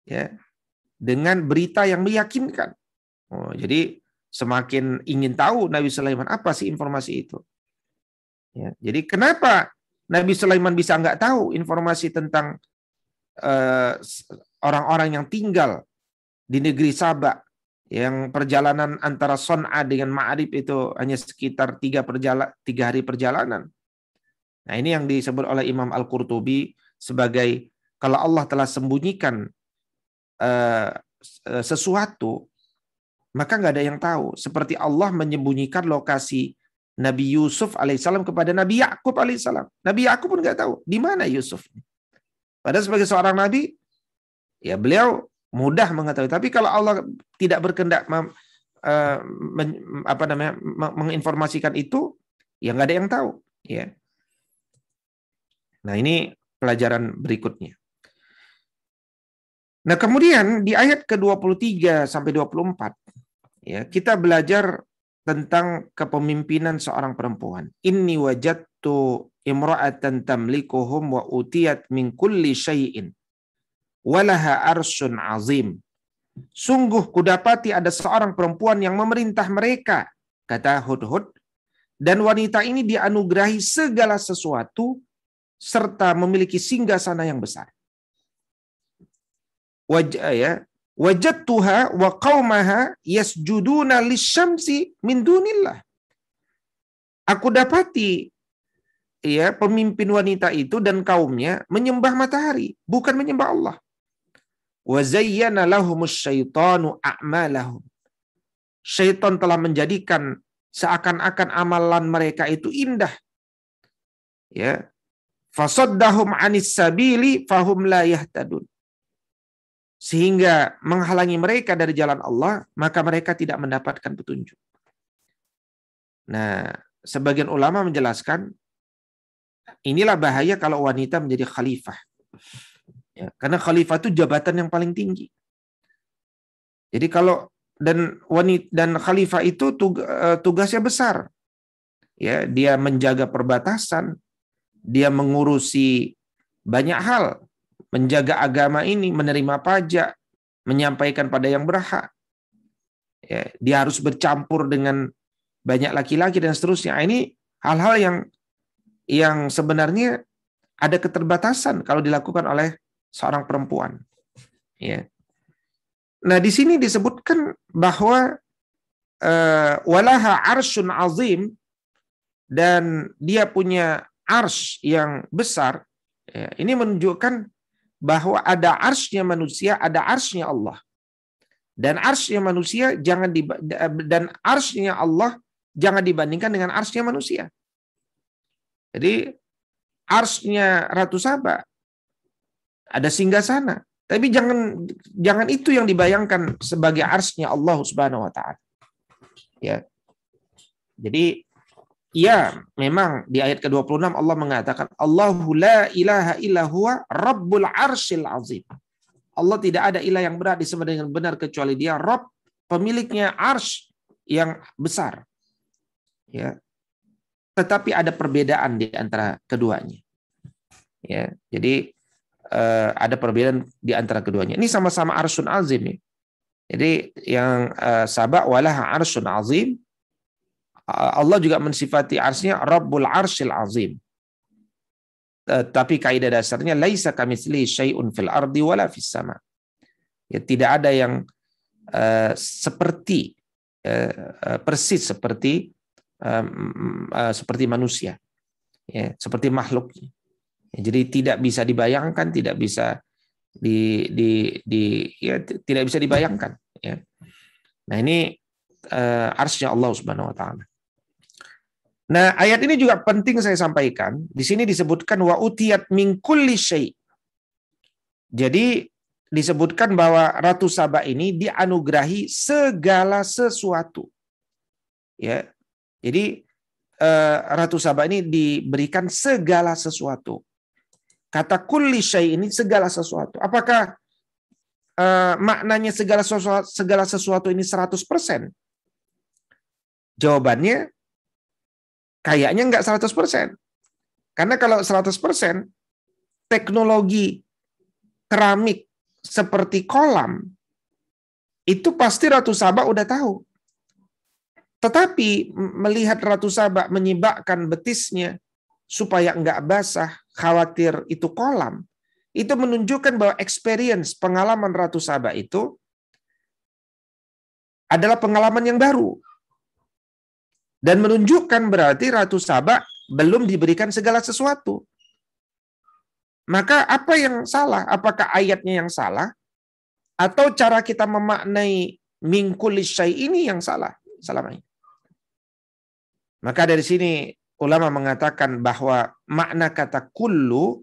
ya, dengan berita yang meyakinkan. Oh, jadi semakin ingin tahu Nabi Sulaiman apa sih informasi itu. Ya, jadi kenapa Nabi Sulaiman bisa nggak tahu informasi tentang orang-orang yang tinggal di negeri Saba, yang perjalanan antara Son'a dengan Ma'rib itu hanya sekitar 3 hari perjalanan. Nah ini yang disebut oleh Imam Al-Qurtubi sebagai kalau Allah telah sembunyikan sesuatu, maka nggak ada yang tahu. Seperti Allah menyembunyikan lokasi Nabi Yusuf alaihissalam kepada Nabi Yakub alaihissalam. Nabi Yakub pun nggak tahu di mana Yusuf. Padahal sebagai seorang nabi, ya beliau mudah mengetahui. Tapi kalau Allah tidak berkehendak menginformasikan itu, ya nggak ada yang tahu. Ya. Nah ini pelajaran berikutnya. Nah kemudian di ayat ke-23 sampai 24, ya kita belajar tentang kepemimpinan seorang perempuan. Inni wajadtu imra'atan tamlikuhum wa utiyat min kulli syai'in walaha arsyun azim. Sungguh kudapati ada seorang perempuan yang memerintah mereka, kata Hudhud, dan wanita ini dianugerahi segala sesuatu serta memiliki singgasana yang besar. Wajadtuha wa qaumaha yasjuduna lisyamsi min dunillah. Aku dapati ya pemimpin wanita itu dan kaumnya menyembah matahari, bukan menyembah Allah. Wa zayyana lahumus syaitanu a'malahum. Syaitan telah menjadikan seakan-akan amalan mereka itu indah. Ya. Fasaddahum 'anis sabili fahum la yahtadun. Sehingga menghalangi mereka dari jalan Allah, maka mereka tidak mendapatkan petunjuk. Nah, sebagian ulama menjelaskan inilah bahaya kalau wanita menjadi khalifah. Ya, karena khalifah itu jabatan yang paling tinggi. Jadi kalau dan khalifah itu tugasnya besar. Ya, dia menjaga perbatasan, dia mengurusi banyak hal, menjaga agama ini, menerima pajak, menyampaikan pada yang berhak. Ya, dia harus bercampur dengan banyak laki-laki dan seterusnya. Ini hal-hal yang sebenarnya ada keterbatasan kalau dilakukan oleh seorang perempuan. Ya. Nah, di sini disebutkan bahwa walaha arsyun azim, dan dia punya arsy yang besar. Ya, ini menunjukkan bahwa ada arsy-nya manusia, ada arsy-nya Allah. Dan arsy-nya manusia dan arsy-nya Allah jangan dibandingkan dengan arsy-nya manusia. Jadi arsy-nya Ratu Saba ada singgasana, tapi jangan itu yang dibayangkan sebagai arsy-nya Allah Subhanahu wa taala. Ya. Jadi ya, memang di ayat ke-26 Allah mengatakan Allahu la ilaha illa huwa rabbul arsyil azim. Allah tidak ada ilah yang berat disembah dengan benar kecuali Dia Rabb, pemiliknya arsy yang besar. Ya. Tetapi ada perbedaan di antara keduanya. Ya, jadi ada perbedaan di antara keduanya. Ini sama-sama arsyun azim. Ya. Jadi yang Saba walaha arsyun azim, Allah juga mensifati arsy-nya Rabbul Arsyil Azim. Tapi kaidah dasarnya laisa kamitslihi syai'un fil ardi wala fis sama. Ya, tidak ada yang seperti persis seperti manusia. Ya, seperti makhluk. Ya, jadi tidak bisa dibayangkan, tidak bisa tidak bisa dibayangkan. Ya. Nah ini arsy-nya Allah Subhanahu Wa Taala. Nah ayat ini juga penting saya sampaikan. Di sini disebutkan wa utiyat min kulli syai'. Jadi disebutkan bahwa Ratu Saba ini dianugerahi segala sesuatu. Ya, jadi Ratu Saba ini diberikan segala sesuatu. Kata kulli syai' ini segala sesuatu. Apakah maknanya segala sesuatu ini 100%? Jawabannya kayaknya enggak 100%. Karena kalau 100%, teknologi keramik seperti kolam itu pasti Ratu Saba udah tahu. Tetapi melihat Ratu Saba menyibakkan betisnya supaya enggak basah, khawatir itu kolam, itu menunjukkan bahwa experience, pengalaman Ratu Saba itu adalah pengalaman yang baru. Dan menunjukkan berarti Ratu Saba belum diberikan segala sesuatu. Maka apa yang salah? Apakah ayatnya yang salah? Atau cara kita memaknai min kulli syai' ini yang salah? Selama ini. Maka dari sini ulama mengatakan bahwa makna kata kullu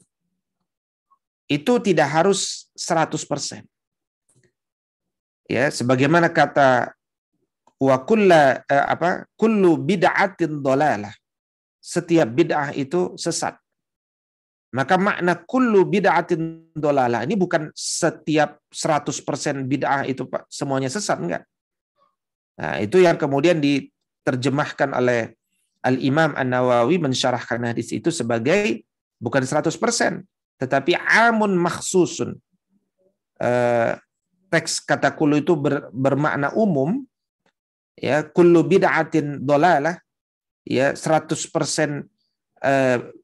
itu tidak harus 100%. Ya, sebagaimana kata wa kullu bid'atin dhalalah. Setiap bid'ah itu sesat. Maka makna kullu bid'atin dhalalah ini bukan setiap 100% bid'ah itu Pak semuanya sesat, enggak. Nah, itu yang kemudian diterjemahkan oleh Al-Imam An-Nawawi mensyarahkan hadis itu sebagai bukan 100%, tetapi amun makhsusun. Teks kata kullu itu bermakna umum, ya, kullu bid'atin dhalalah, ya, 100%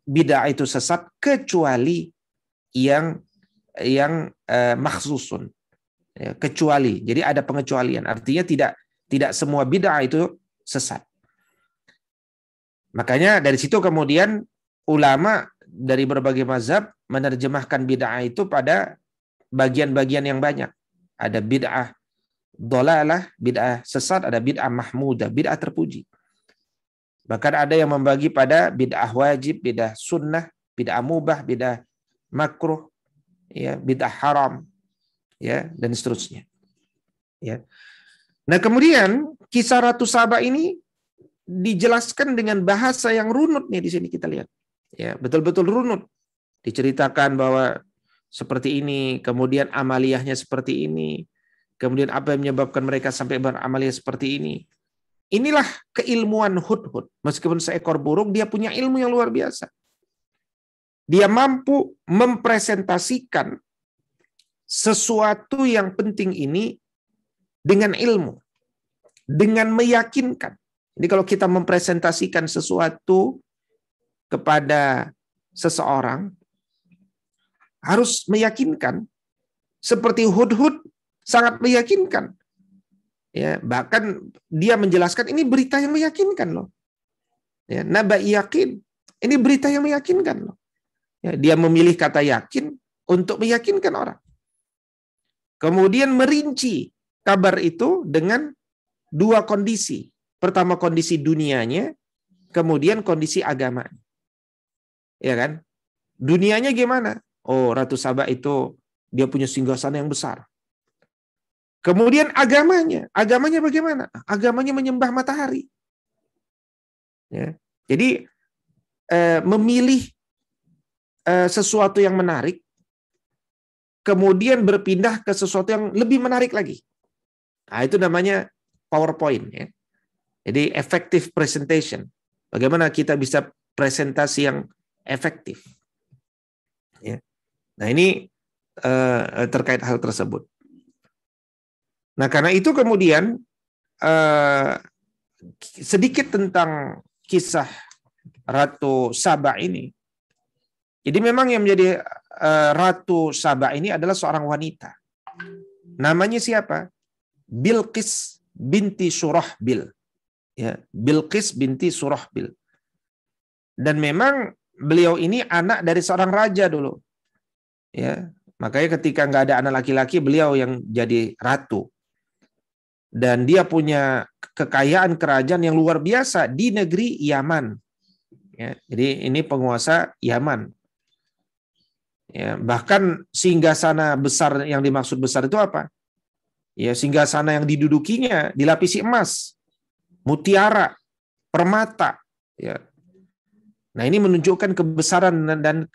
bid'ah itu sesat kecuali yang makhsusun, ya, kecuali. Jadi ada pengecualian, artinya tidak semua bid'ah itu sesat. Makanya dari situ kemudian ulama dari berbagai mazhab menerjemahkan bid'ah itu pada bagian-bagian yang banyak. Ada bid'ah dhalalah, bid'ah sesat, ada bid'ah mahmudah, bid'ah terpuji. Bahkan ada yang membagi pada bid'ah wajib, bid'ah sunnah, bid'ah mubah, bid'ah makruh, ya, bid'ah haram, ya, dan seterusnya. Ya. Nah, kemudian kisah Ratu Saba ini dijelaskan dengan bahasa yang runut nih di sini kita lihat. Ya, betul-betul runut. Diceritakan bahwa seperti ini, kemudian amaliyahnya seperti ini, kemudian apa yang menyebabkan mereka sampai beramaliyah seperti ini. Inilah keilmuan hudhud. Meskipun seekor burung, dia punya ilmu yang luar biasa. Dia mampu mempresentasikan sesuatu yang penting ini dengan ilmu, dengan meyakinkan. Jadi kalau kita mempresentasikan sesuatu kepada seseorang, harus meyakinkan. Seperti hudhud sangat meyakinkan. Ya, bahkan dia menjelaskan ini berita yang meyakinkan loh. Ya, nabai yakin. Ini berita yang meyakinkan loh. Ya, dia memilih kata yakin untuk meyakinkan orang. Kemudian merinci kabar itu dengan dua kondisi. Pertama kondisi dunianya, kemudian kondisi agamanya. Ya kan? Dunianya gimana? Oh, Ratu Saba itu dia punya singgasana yang besar. Kemudian agamanya bagaimana? Agamanya menyembah matahari. Ya. Jadi memilih sesuatu yang menarik, kemudian berpindah ke sesuatu yang lebih menarik lagi. Nah, itu namanya PowerPoint. Ya. Jadi effective presentation. Bagaimana kita bisa presentasi yang efektif. Ya. Nah, ini terkait hal tersebut. Nah, karena itu kemudian sedikit tentang kisah Ratu Saba ini. Jadi memang yang menjadi Ratu Saba ini adalah seorang wanita. Namanya siapa? Bilqis binti Surahbil. Ya, Bilqis binti Surahbil. Dan memang beliau ini anak dari seorang raja dulu. Ya, makanya ketika nggak ada anak laki-laki, beliau yang jadi ratu. Dan dia punya kekayaan kerajaan yang luar biasa di negeri Yaman. Ya, jadi ini penguasa Yaman. Ya, bahkan singgasana besar yang dimaksud besar itu apa? Ya, singgasana yang didudukinya dilapisi emas, mutiara, permata. Ya. Nah, ini menunjukkan kebesaran dan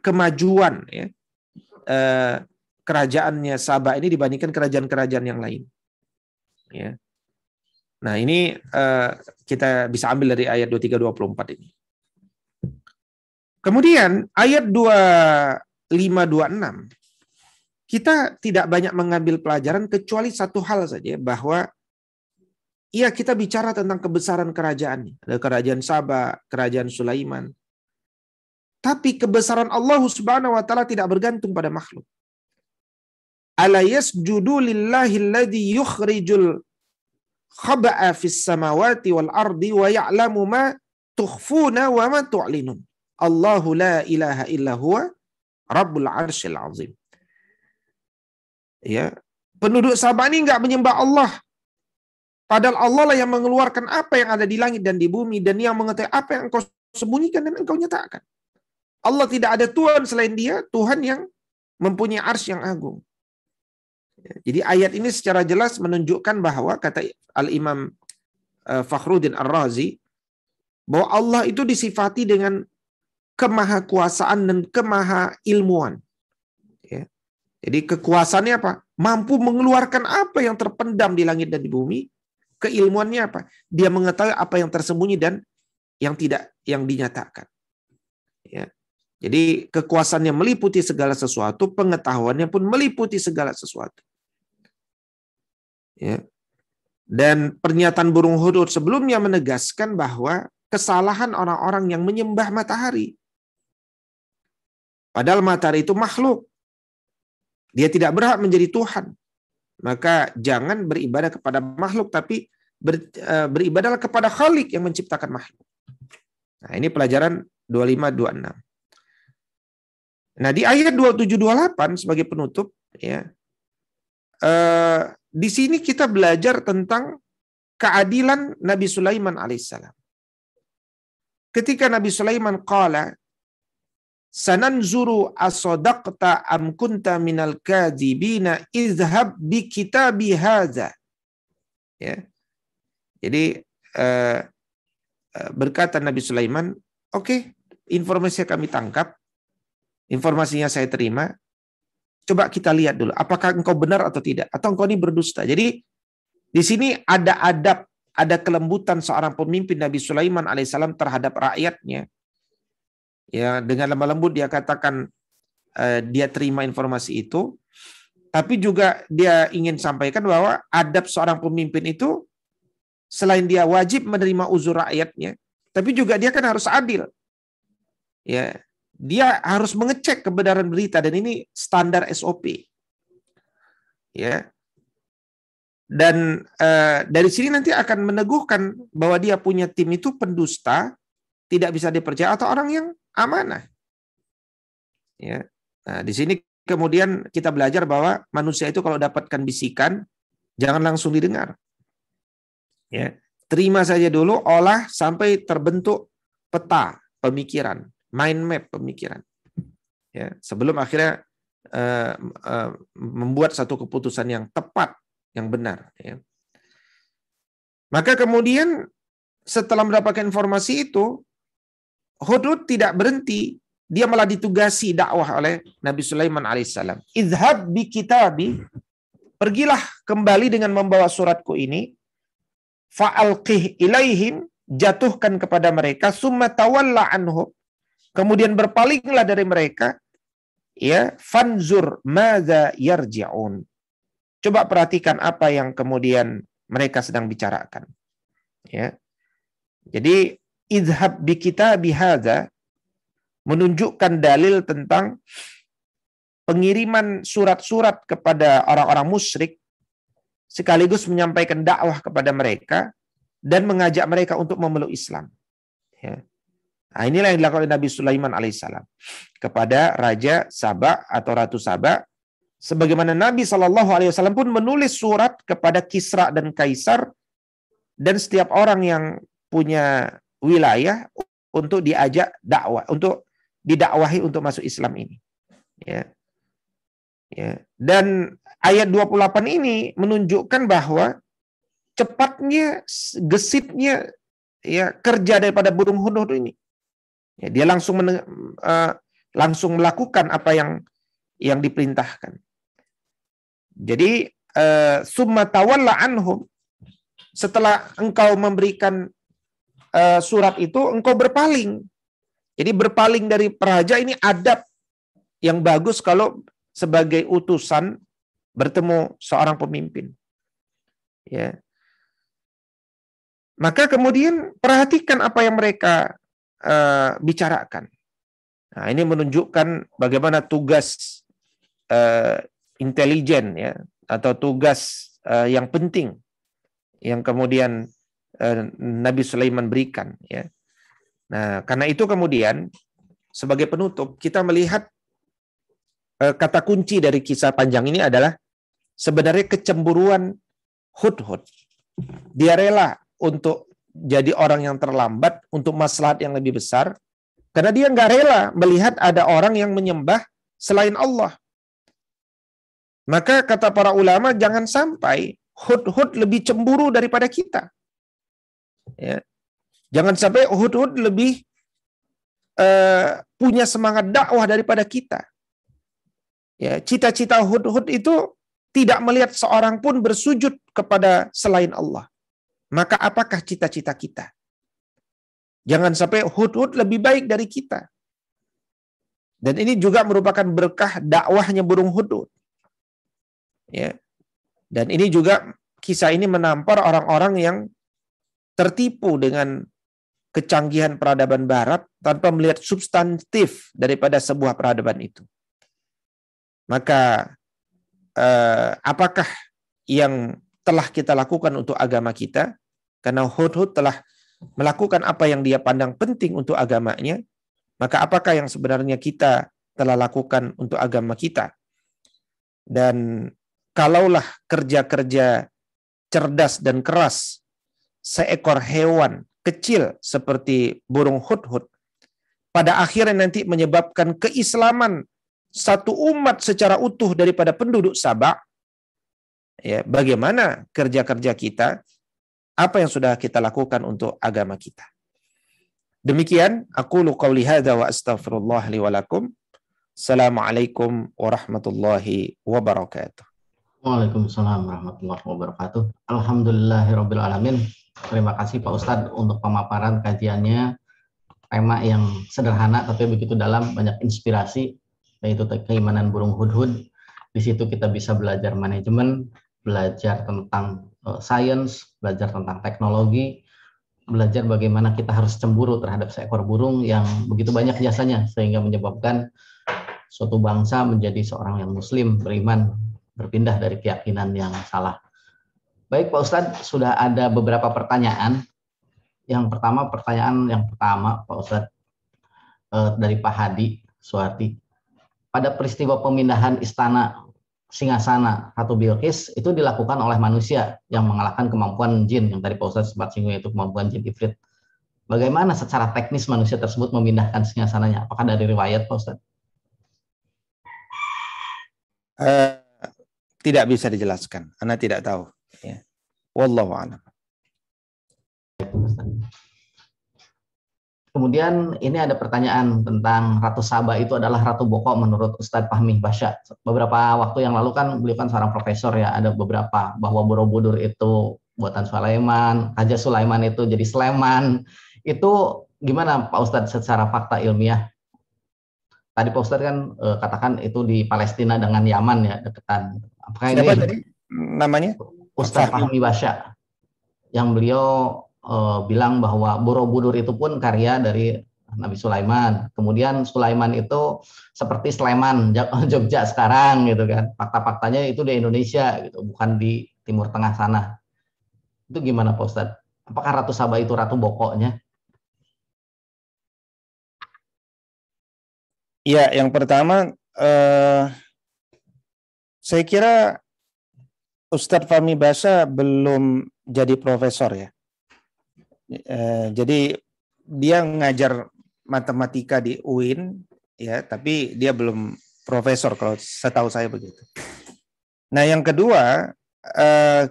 kemajuan, ya, kerajaannya Saba ini dibandingkan kerajaan-kerajaan yang lain. Ya. Nah, ini kita bisa ambil dari ayat 23-24 ini. Kemudian ayat 25-26 kita tidak banyak mengambil pelajaran kecuali satu hal saja, bahwa iya, kita bicara tentang kebesaran kerajaan. Ada kerajaan Saba, kerajaan Sulaiman. Tapi kebesaran Allah Subhanahu wa taala tidak bergantung pada makhluk. Ala yasjudu lillahi alladhi yukhrijul khaba'a fis samawati wal ardi wa ya'lamu ma tukhfuna wa ma tu'linun. Allahu la ilaha illa huwa Rabbul Arsyil Azim. Ya, penduduk Sabah ini nggak menyembah Allah. Padahal Allah lah yang mengeluarkan apa yang ada di langit dan di bumi, dan yang mengetahui apa yang engkau sembunyikan dan engkau nyatakan. Allah tidak ada Tuhan selain Dia, Tuhan yang mempunyai arsy yang agung. Jadi ayat ini secara jelas menunjukkan bahwa, kata Al-Imam Fakhruddin Ar-Razi, bahwa Allah itu disifati dengan kemahakuasaan dan kemahailmuan. Ya. Jadi kekuasaannya apa? Mampu mengeluarkan apa yang terpendam di langit dan di bumi. Keilmuannya apa? Dia mengetahui apa yang tersembunyi dan yang tidak, yang dinyatakan. Ya. Jadi kekuasaannya meliputi segala sesuatu, pengetahuannya pun meliputi segala sesuatu. Ya. Dan pernyataan burung hudud sebelumnya menegaskan bahwa kesalahan orang-orang yang menyembah matahari. Padahal matahari itu makhluk. Dia tidak berhak menjadi Tuhan. Maka jangan beribadah kepada makhluk, tapi beribadahlah kepada Khalik yang menciptakan makhluk. Nah, ini pelajaran 25-26. Nah, di ayat 27-28 sebagai penutup, ya, di sini kita belajar tentang keadilan Nabi Sulaiman alaihissalam. Ketika Nabi Sulaiman qala, sananzuru asadaqta am kunta minal kadzibina izhab bi kitabi hadza. Ya. Jadi berkata Nabi Sulaiman, oke, informasi kami tangkap, informasinya saya terima. Coba kita lihat dulu, apakah engkau benar atau tidak, atau engkau ini berdusta. Jadi di sini ada adab, ada kelembutan seorang pemimpin Nabi Sulaiman alaihissalam terhadap rakyatnya. Ya, dengan lemah lembut dia katakan dia terima informasi itu, tapi juga dia ingin sampaikan bahwa adab seorang pemimpin itu selain dia wajib menerima uzur rakyatnya, tapi juga dia kan harus adil. Ya, dia harus mengecek kebenaran berita, dan ini standar SOP. Ya. Dan dari sini nanti akan meneguhkan bahwa dia punya tim itu pendusta, tidak bisa dipercaya, atau orang yang amanah. Ya. Nah, di sini kemudian kita belajar bahwa manusia itu kalau dapatkan bisikan, jangan langsung didengar. Ya. Terima saja dulu, olah sampai terbentuk peta pemikiran, mind map pemikiran. Ya. Sebelum akhirnya membuat satu keputusan yang tepat, yang benar. Ya. Maka kemudian setelah mendapatkan informasi itu, Hudud tidak berhenti, dia malah ditugasi dakwah oleh Nabi Sulaiman alaihissalam. Izhab bi kitabi, pergilah kembali dengan membawa suratku ini, fa'alqih ilaihim, jatuhkan kepada mereka, summa tawalla anhum, kemudian berpalinglah dari mereka, ya, fanzur madza yarji'un. Coba perhatikan apa yang kemudian mereka sedang bicarakan. Ya. Jadi izhab bi kitabi hadza menunjukkan dalil tentang pengiriman surat-surat kepada orang-orang musyrik, sekaligus menyampaikan dakwah kepada mereka dan mengajak mereka untuk memeluk Islam. Ya. Nah, inilah yang dilakukan oleh Nabi Sulaiman alaihissalam kepada Raja Sabah atau Ratu Sabah, sebagaimana Nabi SAW pun menulis surat kepada Kisra dan Kaisar dan setiap orang yang punya wilayah untuk diajak dakwah, untuk didakwahi untuk masuk Islam ini. Ya. Ya. Dan ayat 28 ini menunjukkan bahwa cepatnya, gesitnya, ya, kerja daripada burung hudud ini. Ya, dia langsung melakukan apa yang diperintahkan. Jadi summa tawalla anhum, setelah engkau memberikan surat itu, engkau berpaling. Jadi berpaling dari raja ini adab yang bagus kalau sebagai utusan bertemu seorang pemimpin. Ya. Maka kemudian perhatikan apa yang mereka bicarakan. Nah, ini menunjukkan bagaimana tugas intelijen, ya, atau tugas yang penting yang kemudian Nabi Sulaiman berikan, ya. Nah, karena itu kemudian sebagai penutup kita melihat kata kunci dari kisah panjang ini adalah sebenarnya kecemburuan Hudhud. Dia rela untuk jadi orang yang terlambat untuk maslahat yang lebih besar, karena dia nggak rela melihat ada orang yang menyembah selain Allah. Maka kata para ulama, jangan sampai Hudhud lebih cemburu daripada kita. Ya. Jangan sampai Hudhud lebih punya semangat dakwah daripada kita. Ya, cita-cita Hudhud itu tidak melihat seorang pun bersujud kepada selain Allah. Maka apakah cita-cita kita? Jangan sampai Hudhud lebih baik dari kita. Dan ini juga merupakan berkah dakwahnya burung Hudhud. Ya. Dan ini juga, kisah ini menampar orang-orang yang tertipu dengan kecanggihan peradaban barat tanpa melihat substantif daripada sebuah peradaban itu. Maka apakah yang telah kita lakukan untuk agama kita? Karena Hudhud telah melakukan apa yang dia pandang penting untuk agamanya, maka apakah yang sebenarnya kita telah lakukan untuk agama kita? Dan kalaulah kerja-kerja cerdas dan keras seekor hewan kecil seperti burung Hudhud pada akhirnya nanti menyebabkan keislaman satu umat secara utuh daripada penduduk Sabak, ya, bagaimana kerja-kerja kita? Apa yang sudah kita lakukan untuk agama kita? Demikian, aqulu qauli hadza wa astaghfirullah li wa lakum. Assalamualaikum warahmatullahi wabarakatuh.
Waalaikumsalam warahmatullahi wabarakatuh. Alhamdulillahirabbil alamin. Terima kasih Pak Ustadz untuk pemaparan kajiannya. Tema yang sederhana tapi begitu dalam, banyak inspirasi, yaitu keimanan burung Hudhud. Di situ kita bisa belajar manajemen, belajar tentang sains, belajar tentang teknologi, belajar bagaimana kita harus cemburu terhadap seekor burung yang begitu banyak jasanya sehingga menyebabkan suatu bangsa menjadi seorang yang muslim, beriman, berpindah dari keyakinan yang salah. Baik Pak Ustadz, sudah ada beberapa pertanyaan. Pertanyaan yang pertama Pak Ustadz, dari Pak Hadi Suwarti. Pada peristiwa pemindahan istana Singgasana Ratu Bilqis itu dilakukan oleh manusia yang mengalahkan kemampuan jin, yang tadi Pak Ustadz sempat singgung, yaitu kemampuan jin ifrit. Bagaimana secara teknis manusia tersebut memindahkan singgasananya? Apakah dari riwayat Pak Ustadz?
Tidak bisa dijelaskan, Anda tidak tahu. Ya. Wallahu a'lam.
Kemudian ini ada pertanyaan tentang Ratu Saba itu adalah Ratu Boko menurut Ustadz Fahmi Basya. Beberapa waktu yang lalu kan beliau kan seorang profesor ya, ada beberapa bahwa Borobudur itu buatan Sulaiman, Raja Sulaiman itu jadi Sleman. Itu gimana Pak Ustadz secara fakta ilmiah? Tadi Pak Ustadz kan katakan itu di Palestina dengan Yaman ya, deketan. Apakah
Siapa
ini
tadi namanya?
Ustadz Fahmi Basya, yang beliau bilang bahwa Borobudur itu pun karya dari Nabi Sulaiman. Kemudian Sulaiman itu seperti Sleman, Jogja sekarang gitu kan. Fakta-faktanya itu di Indonesia gitu, bukan di Timur Tengah sana. Itu gimana Pak Ustadz? Apakah Ratu Saba itu Ratu Bokoknya?
Ya, yang pertama saya kira Ustadz Fahmi Basya belum jadi profesor ya. Jadi dia ngajar matematika di UIN ya, tapi dia belum profesor kalau setahu saya begitu. Nah, yang kedua,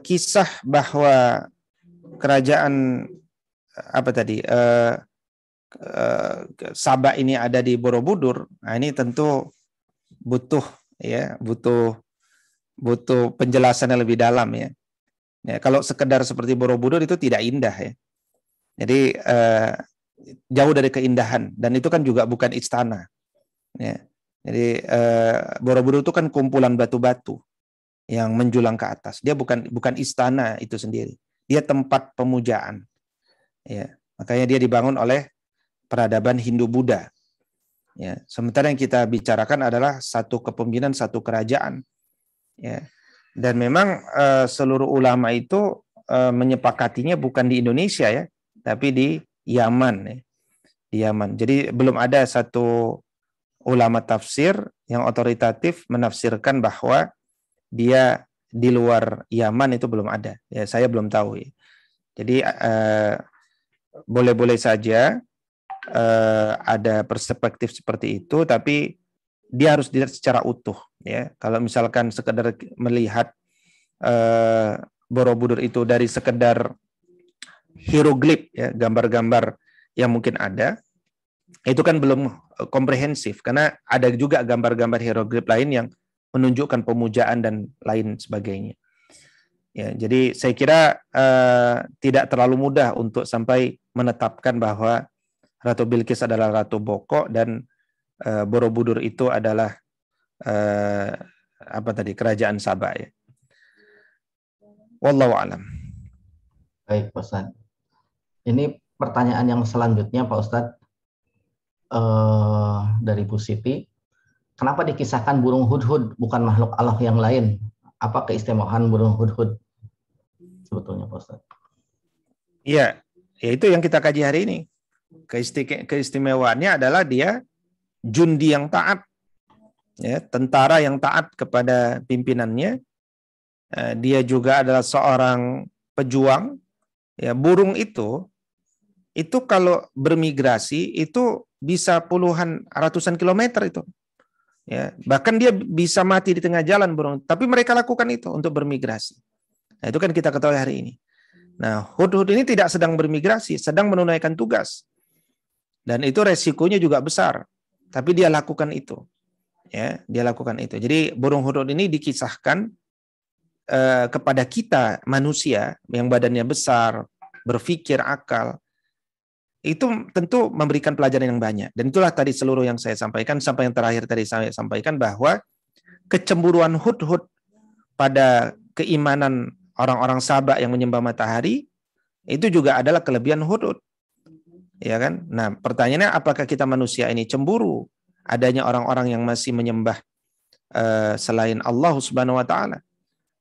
kisah bahwa kerajaan Sabak ini ada di Borobudur. Nah, ini tentu butuh penjelasan yang lebih dalam ya. Ya, kalau sekedar seperti Borobudur itu tidak indah ya. Jadi jauh dari keindahan, dan itu kan juga bukan istana. Ya. Jadi Borobudur itu kan kumpulan batu-batu yang menjulang ke atas. Dia bukan istana itu sendiri. Dia tempat pemujaan. Ya. Makanya dia dibangun oleh peradaban Hindu-Buddha. Ya. Sementara yang kita bicarakan adalah satu kepemimpinan, satu kerajaan. Ya. Dan memang seluruh ulama itu menyepakatinya bukan di Indonesia ya, tapi di Yaman ya. Di Yaman. Jadi belum ada satu ulama tafsir yang otoritatif menafsirkan bahwa dia di luar Yaman itu belum ada. Ya, saya belum tahu. Ya. Jadi boleh-boleh saja ada perspektif seperti itu, tapi dia harus dilihat secara utuh. Ya, kalau misalkan sekedar melihat Borobudur itu dari sekedar hieroglif, ya, gambar-gambar yang mungkin ada, itu kan belum komprehensif, karena ada juga gambar-gambar hieroglif lain yang menunjukkan pemujaan dan lain sebagainya. Ya, jadi saya kira tidak terlalu mudah untuk sampai menetapkan bahwa Ratu Bilqis adalah Ratu Boko dan Borobudur itu adalah kerajaan Sabah. Ya. Wallahu a'lam.
Baik, Pak Ustadz. Ini pertanyaan yang selanjutnya, Pak Ustadz, dari Bu Siti. Kenapa dikisahkan burung hudhud bukan makhluk Allah yang lain? Apa keistimewaan burung hudhud sebetulnya, Pak Ustadz?
Iya, ya itu yang kita kaji hari ini. Keistimewaannya adalah dia jundi yang taat, ya, tentara yang taat kepada pimpinannya. Dia juga adalah seorang pejuang. Ya, burung itu kalau bermigrasi itu bisa puluhan, ratusan kilometer itu. Ya, bahkan dia bisa mati di tengah jalan burung, tapi mereka lakukan itu untuk bermigrasi. Nah, itu kan kita ketahui hari ini. Nah, hudhud ini tidak sedang bermigrasi, sedang menunaikan tugas. Dan itu resikonya juga besar, tapi dia lakukan itu. Ya, dia lakukan itu. Jadi burung hudhud ini dikisahkan kepada kita manusia yang badannya besar, berpikir akal, itu tentu memberikan pelajaran yang banyak. Dan itulah tadi seluruh yang saya sampaikan, sampai yang terakhir tadi saya sampaikan bahwa kecemburuan hudhud pada keimanan orang-orang Sabak yang menyembah matahari itu juga adalah kelebihan hudhud. Ya kan? Nah, pertanyaannya apakah kita manusia ini cemburu adanya orang-orang yang masih menyembah selain Allah Subhanahu wa taala?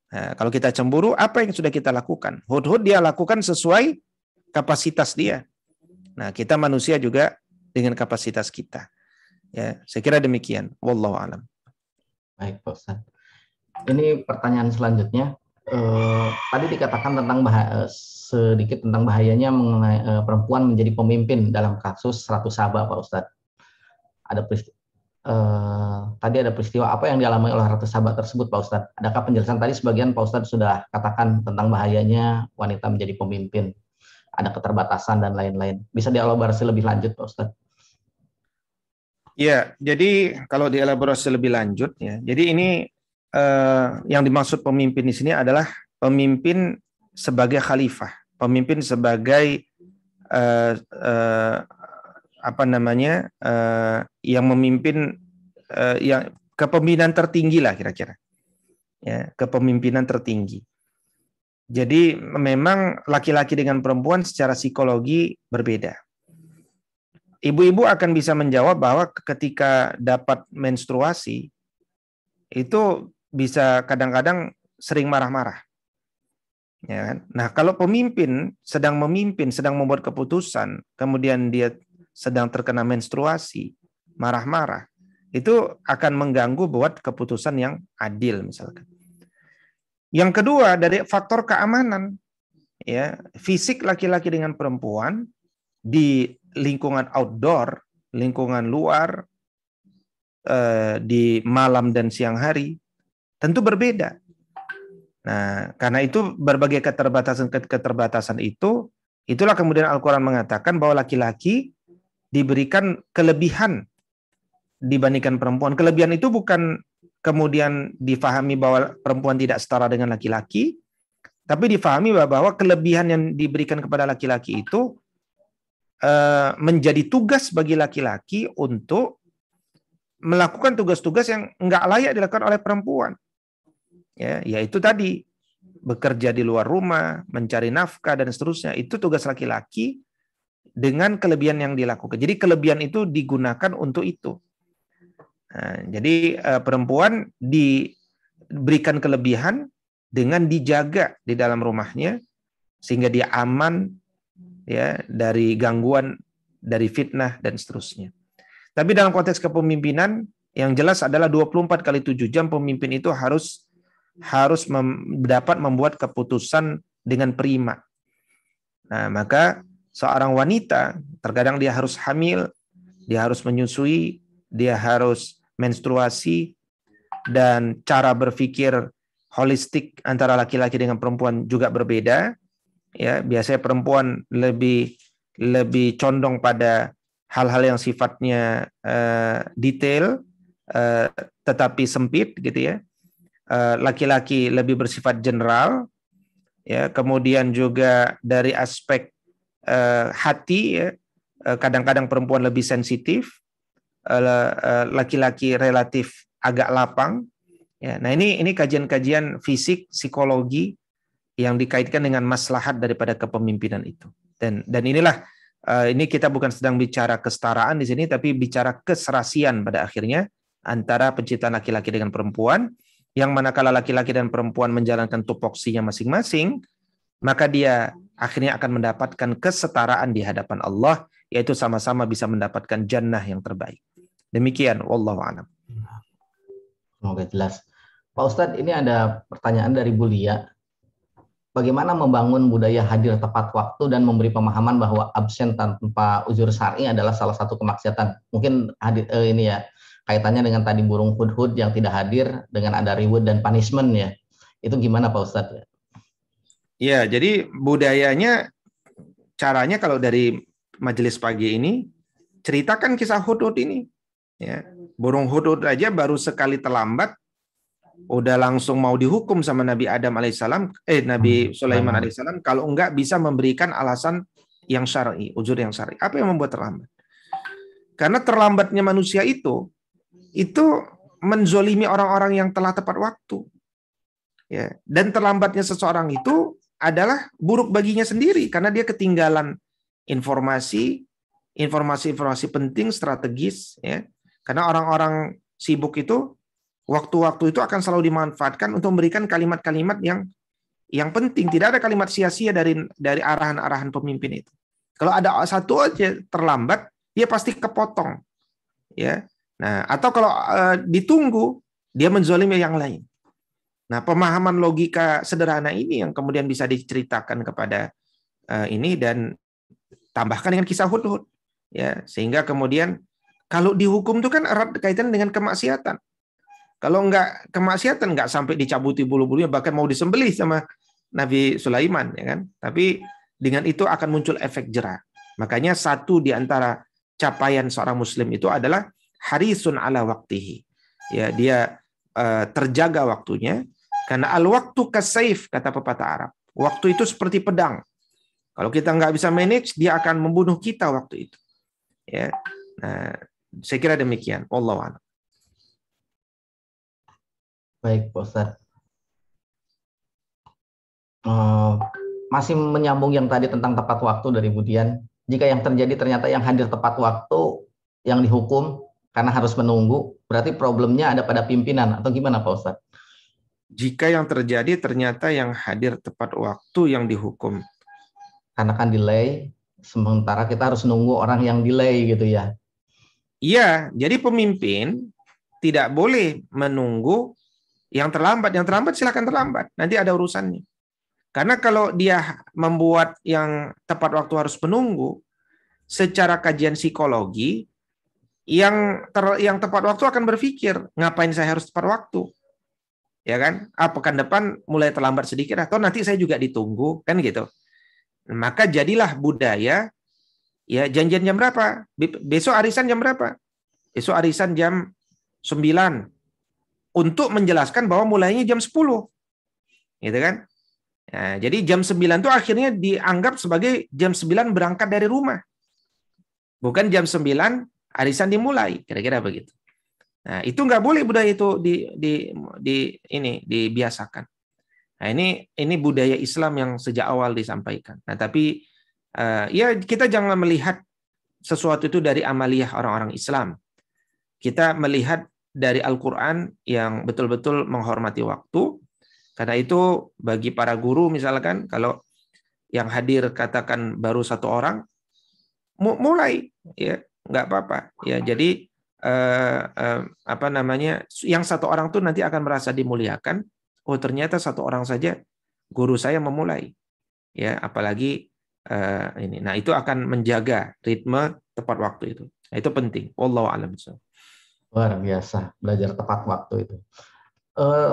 Nah, kalau kita cemburu, apa yang sudah kita lakukan? Hudhud dia lakukan sesuai kapasitas dia. Nah, kita manusia juga dengan kapasitas kita. Ya, saya kira demikian. Wallahu a'lam.
Baik, Pak Ustaz. Ini pertanyaan selanjutnya. Tadi dikatakan tentang sedikit tentang bahayanya mengenai perempuan menjadi pemimpin dalam kasus Ratu Saba, Pak Ustaz. Tadi ada peristiwa apa yang dialami oleh Ratu Saba tersebut, Pak Ustadz? Adakah penjelasan tadi sebagian Pak Ustadz sudah katakan tentang bahayanya wanita menjadi pemimpin, ada keterbatasan dan lain-lain. Bisa dielaborasi lebih lanjut, Pak Ustadz?
Ya, jadi kalau dielaborasi lebih lanjut, ya, jadi ini yang dimaksud pemimpin di sini adalah pemimpin sebagai khalifah, pemimpin sebagai yang memimpin yang kepemimpinan tertinggi lah kira-kira, ya, kepemimpinan tertinggi. Jadi memang laki-laki dengan perempuan secara psikologi berbeda. Ibu-ibu akan bisa menjawab bahwa ketika dapat menstruasi itu bisa kadang-kadang sering marah-marah. Ya kan? Nah, kalau pemimpin, sedang membuat keputusan, kemudian dia sedang terkena menstruasi, marah-marah, itu akan mengganggu buat keputusan yang adil misalkan. Yang kedua dari faktor keamanan, ya, fisik laki-laki dengan perempuan di lingkungan outdoor, lingkungan luar, di malam dan siang hari tentu berbeda. Nah, karena itu berbagai keterbatasan itu, itulah kemudian Al-Quran mengatakan bahwa laki-laki diberikan kelebihan dibandingkan perempuan. Kelebihan itu bukan kemudian difahami bahwa perempuan tidak setara dengan laki-laki, tapi difahami bahwa kelebihan yang diberikan kepada laki-laki itu menjadi tugas bagi laki-laki untuk melakukan tugas-tugas yang nggak layak dilakukan oleh perempuan. Ya, yaitu tadi bekerja di luar rumah, mencari nafkah dan seterusnya. Itu tugas laki-laki dengan kelebihan yang dilakukan. Jadi kelebihan itu digunakan untuk itu. Nah, jadi perempuan diberikan kelebihan dengan dijaga di dalam rumahnya sehingga dia aman, ya, dari gangguan, dari fitnah dan seterusnya. Tapi dalam konteks kepemimpinan yang jelas adalah 24 kali 7 jam pemimpin itu harus dapat membuat keputusan dengan prima. Nah, maka seorang wanita terkadang dia harus hamil, dia harus menyusui, dia harus menstruasi, dan cara berpikir holistik antara laki-laki dengan perempuan juga berbeda. Ya, biasanya perempuan lebih condong pada hal-hal yang sifatnya detail, tetapi sempit gitu ya. Laki-laki lebih bersifat general, ya. Kemudian juga dari aspek hati, ya, kadang-kadang perempuan lebih sensitif, laki-laki relatif agak lapang. Ya, nah ini kajian-kajian fisik, psikologi yang dikaitkan dengan maslahat daripada kepemimpinan itu. Dan inilah ini kita bukan sedang bicara kesetaraan di sini, tapi bicara keserasian pada akhirnya antara penciptaan laki-laki dengan perempuan, yang manakala laki-laki dan perempuan menjalankan tupoksinya masing-masing, maka dia akhirnya akan mendapatkan kesetaraan di hadapan Allah, yaitu sama-sama bisa mendapatkan jannah yang terbaik. Demikian, wallahu a'lam.
Semoga jelas. Pak Ustadz, ini ada pertanyaan dari Bu Lia. Bagaimana membangun budaya hadir tepat waktu dan memberi pemahaman bahwa absen tanpa uzur syar'i adalah salah satu kemaksiatan? Mungkin ini ya, kaitannya dengan tadi burung hudhud yang tidak hadir dengan ada reward dan punishment ya. Itu gimana Pak Ustadz?
Ya, jadi budayanya, caranya kalau dari majelis pagi ini, ceritakan kisah hudhud ini. Ya, burung hudhud aja baru sekali terlambat, udah langsung mau dihukum sama Nabi Adam alaihissalam, Nabi Sulaiman alaihissalam, kalau enggak bisa memberikan alasan yang syar'i, uzur yang syar'i. Apa yang membuat terlambat? Karena terlambatnya manusia itu menzolimi orang-orang yang telah tepat waktu. Ya, dan terlambatnya seseorang itu adalah buruk baginya sendiri karena dia ketinggalan informasi penting strategis, ya. Karena orang-orang sibuk itu waktu-waktu itu akan selalu dimanfaatkan untuk memberikan kalimat-kalimat yang penting. Tidak ada kalimat sia-sia dari arahan-arahan pemimpin itu. Kalau ada satu aja terlambat, dia pasti kepotong, ya. Nah, atau kalau ditunggu, dia menzolimi yang lain. Nah, pemahaman logika sederhana ini yang kemudian bisa diceritakan kepada ini dan tambahkan dengan kisah hudhud, ya, sehingga kemudian kalau dihukum itu kan erat kaitan dengan kemaksiatan. Kalau enggak kemaksiatan, enggak sampai dicabuti bulu-bulunya, bahkan mau disembelih sama Nabi Sulaiman, ya kan? Tapi dengan itu akan muncul efek jera. Makanya satu di antara capaian seorang muslim itu adalah harisun ala waktihi. Ya, dia terjaga waktunya, karena al-waktu kasaif, kata pepatah Arab. Waktu itu seperti pedang. Kalau kita nggak bisa manage, dia akan membunuh kita waktu itu. Ya, nah, saya kira demikian. Wallahu a'lam.
Baik, Pak Ustadz. Masih menyambung yang tadi tentang tepat waktu dari Budian. Jika yang terjadi ternyata yang hadir tepat waktu yang dihukum karena harus menunggu, berarti problemnya ada pada pimpinan atau gimana Pak Ustadz?
Jika yang terjadi ternyata yang hadir tepat waktu yang dihukum.
Karena kan delay, sementara kita harus nunggu orang yang delay gitu ya.
Iya, jadi pemimpin tidak boleh menunggu yang terlambat. Yang terlambat silakan terlambat, nanti ada urusannya. Karena kalau dia membuat yang tepat waktu harus menunggu, secara kajian psikologi, yang tepat waktu akan berpikir, ngapain saya harus tepat waktu? Ya kan? Pekan depan mulai terlambat sedikit, atau nanti saya juga ditunggu, kan gitu. Maka jadilah budaya, ya, janjian jam berapa? Besok arisan jam berapa? Besok arisan jam 9. Untuk menjelaskan bahwa mulainya jam 10. Gitu kan? Nah, jadi jam 9 itu akhirnya dianggap sebagai jam 9 berangkat dari rumah. Bukan jam 9 arisan dimulai, kira-kira begitu. Nah, itu nggak boleh budaya itu dibiasakan. Nah, ini budaya Islam yang sejak awal disampaikan. Nah, tapi ya kita jangan melihat sesuatu itu dari amaliyah orang-orang Islam. Kita melihat dari Al-Quran yang betul-betul menghormati waktu. Karena itu bagi para guru misalkan, kalau yang hadir katakan baru 1 orang, mulai, ya, nggak apa-apa. Ya, jadi apa namanya, yang satu orang tuh nanti akan merasa dimuliakan. Oh, ternyata satu orang saja guru saya memulai. Ya, apalagi ini. Nah, itu akan menjaga ritme tepat waktu itu. Nah, itu penting. Wallahu a'lam bishawab.
Luar biasa, belajar tepat waktu itu.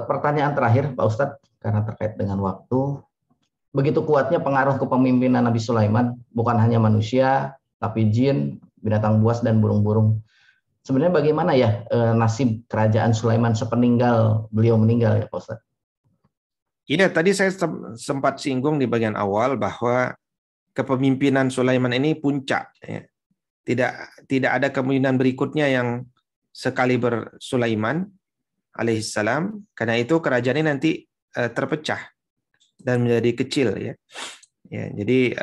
Pertanyaan terakhir, Pak Ustadz, karena terkait dengan waktu. Begitu kuatnya pengaruh kepemimpinan Nabi Sulaiman, bukan hanya manusia, tapi jin, binatang buas, dan burung-burung. Sebenarnya bagaimana ya nasib kerajaan Sulaiman sepeninggal beliau meninggal ya Pak Ustadz?
Ini tadi saya sempat singgung di bagian awal bahwa kepemimpinan Sulaiman ini puncak. Ya. Tidak ada kepemimpinan berikutnya yang sekaliber Sulaiman alaihissalam. Karena itu kerajaan ini nanti terpecah dan menjadi kecil. Ya, jadi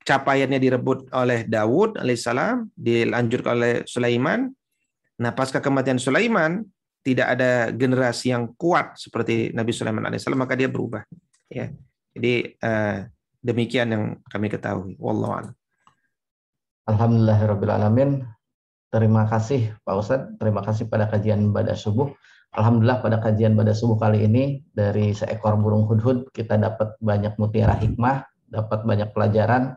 capaiannya direbut oleh Daud alaihissalam, dilanjutkan oleh Sulaiman. Nah, pasca kematian Sulaiman, tidak ada generasi yang kuat seperti Nabi Sulaiman alaihissalam, maka dia berubah. Ya, jadi demikian yang kami ketahui. Wallahu a'lam.
Alhamdulillahirabbil alamin. Terima kasih Pak Ustadz, terima kasih pada kajian Bada Subuh. Alhamdulillah pada kajian Bada Subuh kali ini dari seekor burung hudhud kita dapat banyak mutiara hikmah, dapat banyak pelajaran,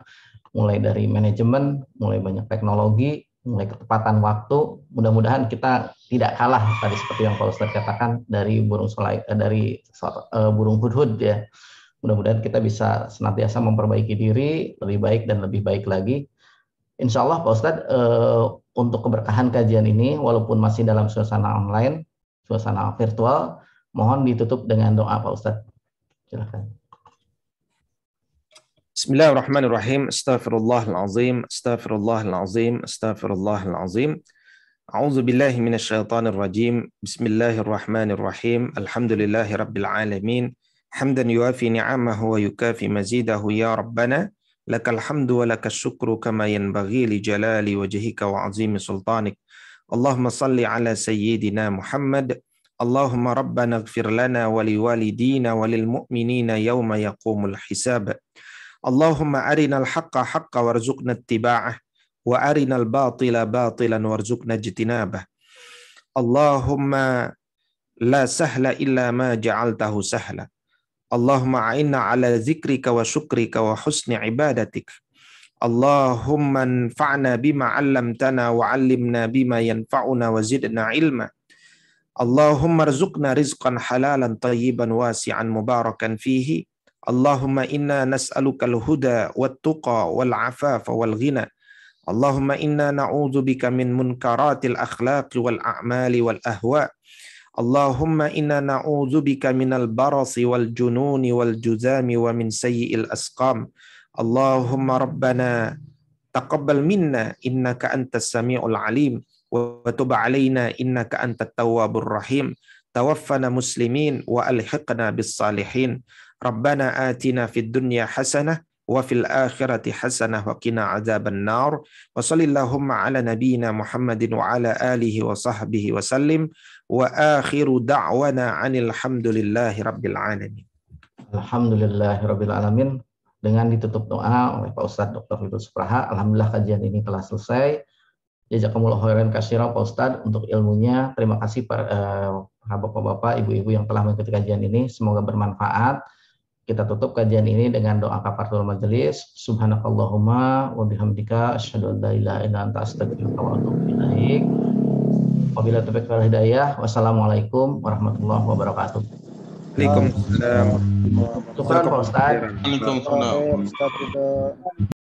mulai dari manajemen, mulai banyak teknologi, mulai ketepatan waktu. Mudah-mudahan kita tidak kalah tadi seperti yang Pak Ustadz katakan dari burung hudhud ya. Mudah-mudahan kita bisa senantiasa memperbaiki diri lebih baik dan lebih baik lagi. Insya Allah Pak Ustadz, untuk keberkahan kajian ini, walaupun masih dalam suasana online, suasana virtual, mohon ditutup dengan doa Pak Ustadz. Silakan.
Bismillahirrahmanirrahim. Astaghfirullahalazim, astaghfirullahalazim, astaghfirullahalazim. A'udzu billahi minasyaitonir rajim. Bismillahirrahmanirrahim. Alhamdulillahi rabbil alamin. Hamdan yuafi ni'amahu wa yukafi mazidahu ya rabbana. Lakal hamdu wa lakas syukru kama yanbaghi li jalali wajhika wa azimi sultanik. Allahumma salli ala sayyidina Muhammad. Allahumma rabbana ighfir lana wa liwalidina wa lil mu'minina yawma yaqumul hisab. Allahumma arinal haqqa haqqa warzuqna ittiba'ah wa arinal batila batilan warzuqna ijtinabah. Allahumma la sahla illa ma ja'altahu sahla. Allahumma a'inna ala zikrika wa syukrika wa husni ibadatik. Allahumma anfa'na bima 'allamtana wa 'allimna bima yanfa'una wa zidna ilma. Allahumma rzuqna rizqan halalan tayyiban wasi'an mubarakan fihi. Allahumma inna nas'aluka al-huda wat-tuqa wal-'afafa wal-ghina. Allahumma inna na'udzubika min munkaratil akhlaqi wal-a'mali wal-ahwa. Allahumma inna na'udzubika minal barasi wal jununi wal juzami wa min sayyi'il asqam. Allahumma rabbana taqabbal minna innaka antas sami'ul alim wa tub alaina innaka antat tawwabur rahim. Tawaffana muslimin wa alhiqna bis salihin. Rabbana atina fid dunya hasanah wa fil akhirati hasanah wa qina adzaban nar. Wa shallallahumma ala nabiyyina Muhammadin wa ala alihi wa sahbihi wa sallim. Wa akhiru da'wana 'anil hamdulillahi rabbil alamin.
Alhamdulillahi rabbil alamin. Dengan ditutup doa oleh Pak Ustadz Dr. Firdaus Supraha, alhamdulillah kajian ini telah selesai. Jazakumullah khairan katsira Pak Ustadz untuk ilmunya. Terima kasih para bapak-bapak, ibu-ibu yang telah mengikuti kajian ini. Semoga bermanfaat. Kita tutup kajian ini dengan doa kafaratul majelis. Subhanakallahumma wa bihamdika asyhadu an la ilaha illa anta astaghfiruka wa atubu ilaik. Wabillahi taufiq wal hidayah. Wassalamualaikum warahmatullahi wabarakatuh.
Waalaikumsalam.
Syukran Pak Ustadz.
Waalaikumsalam.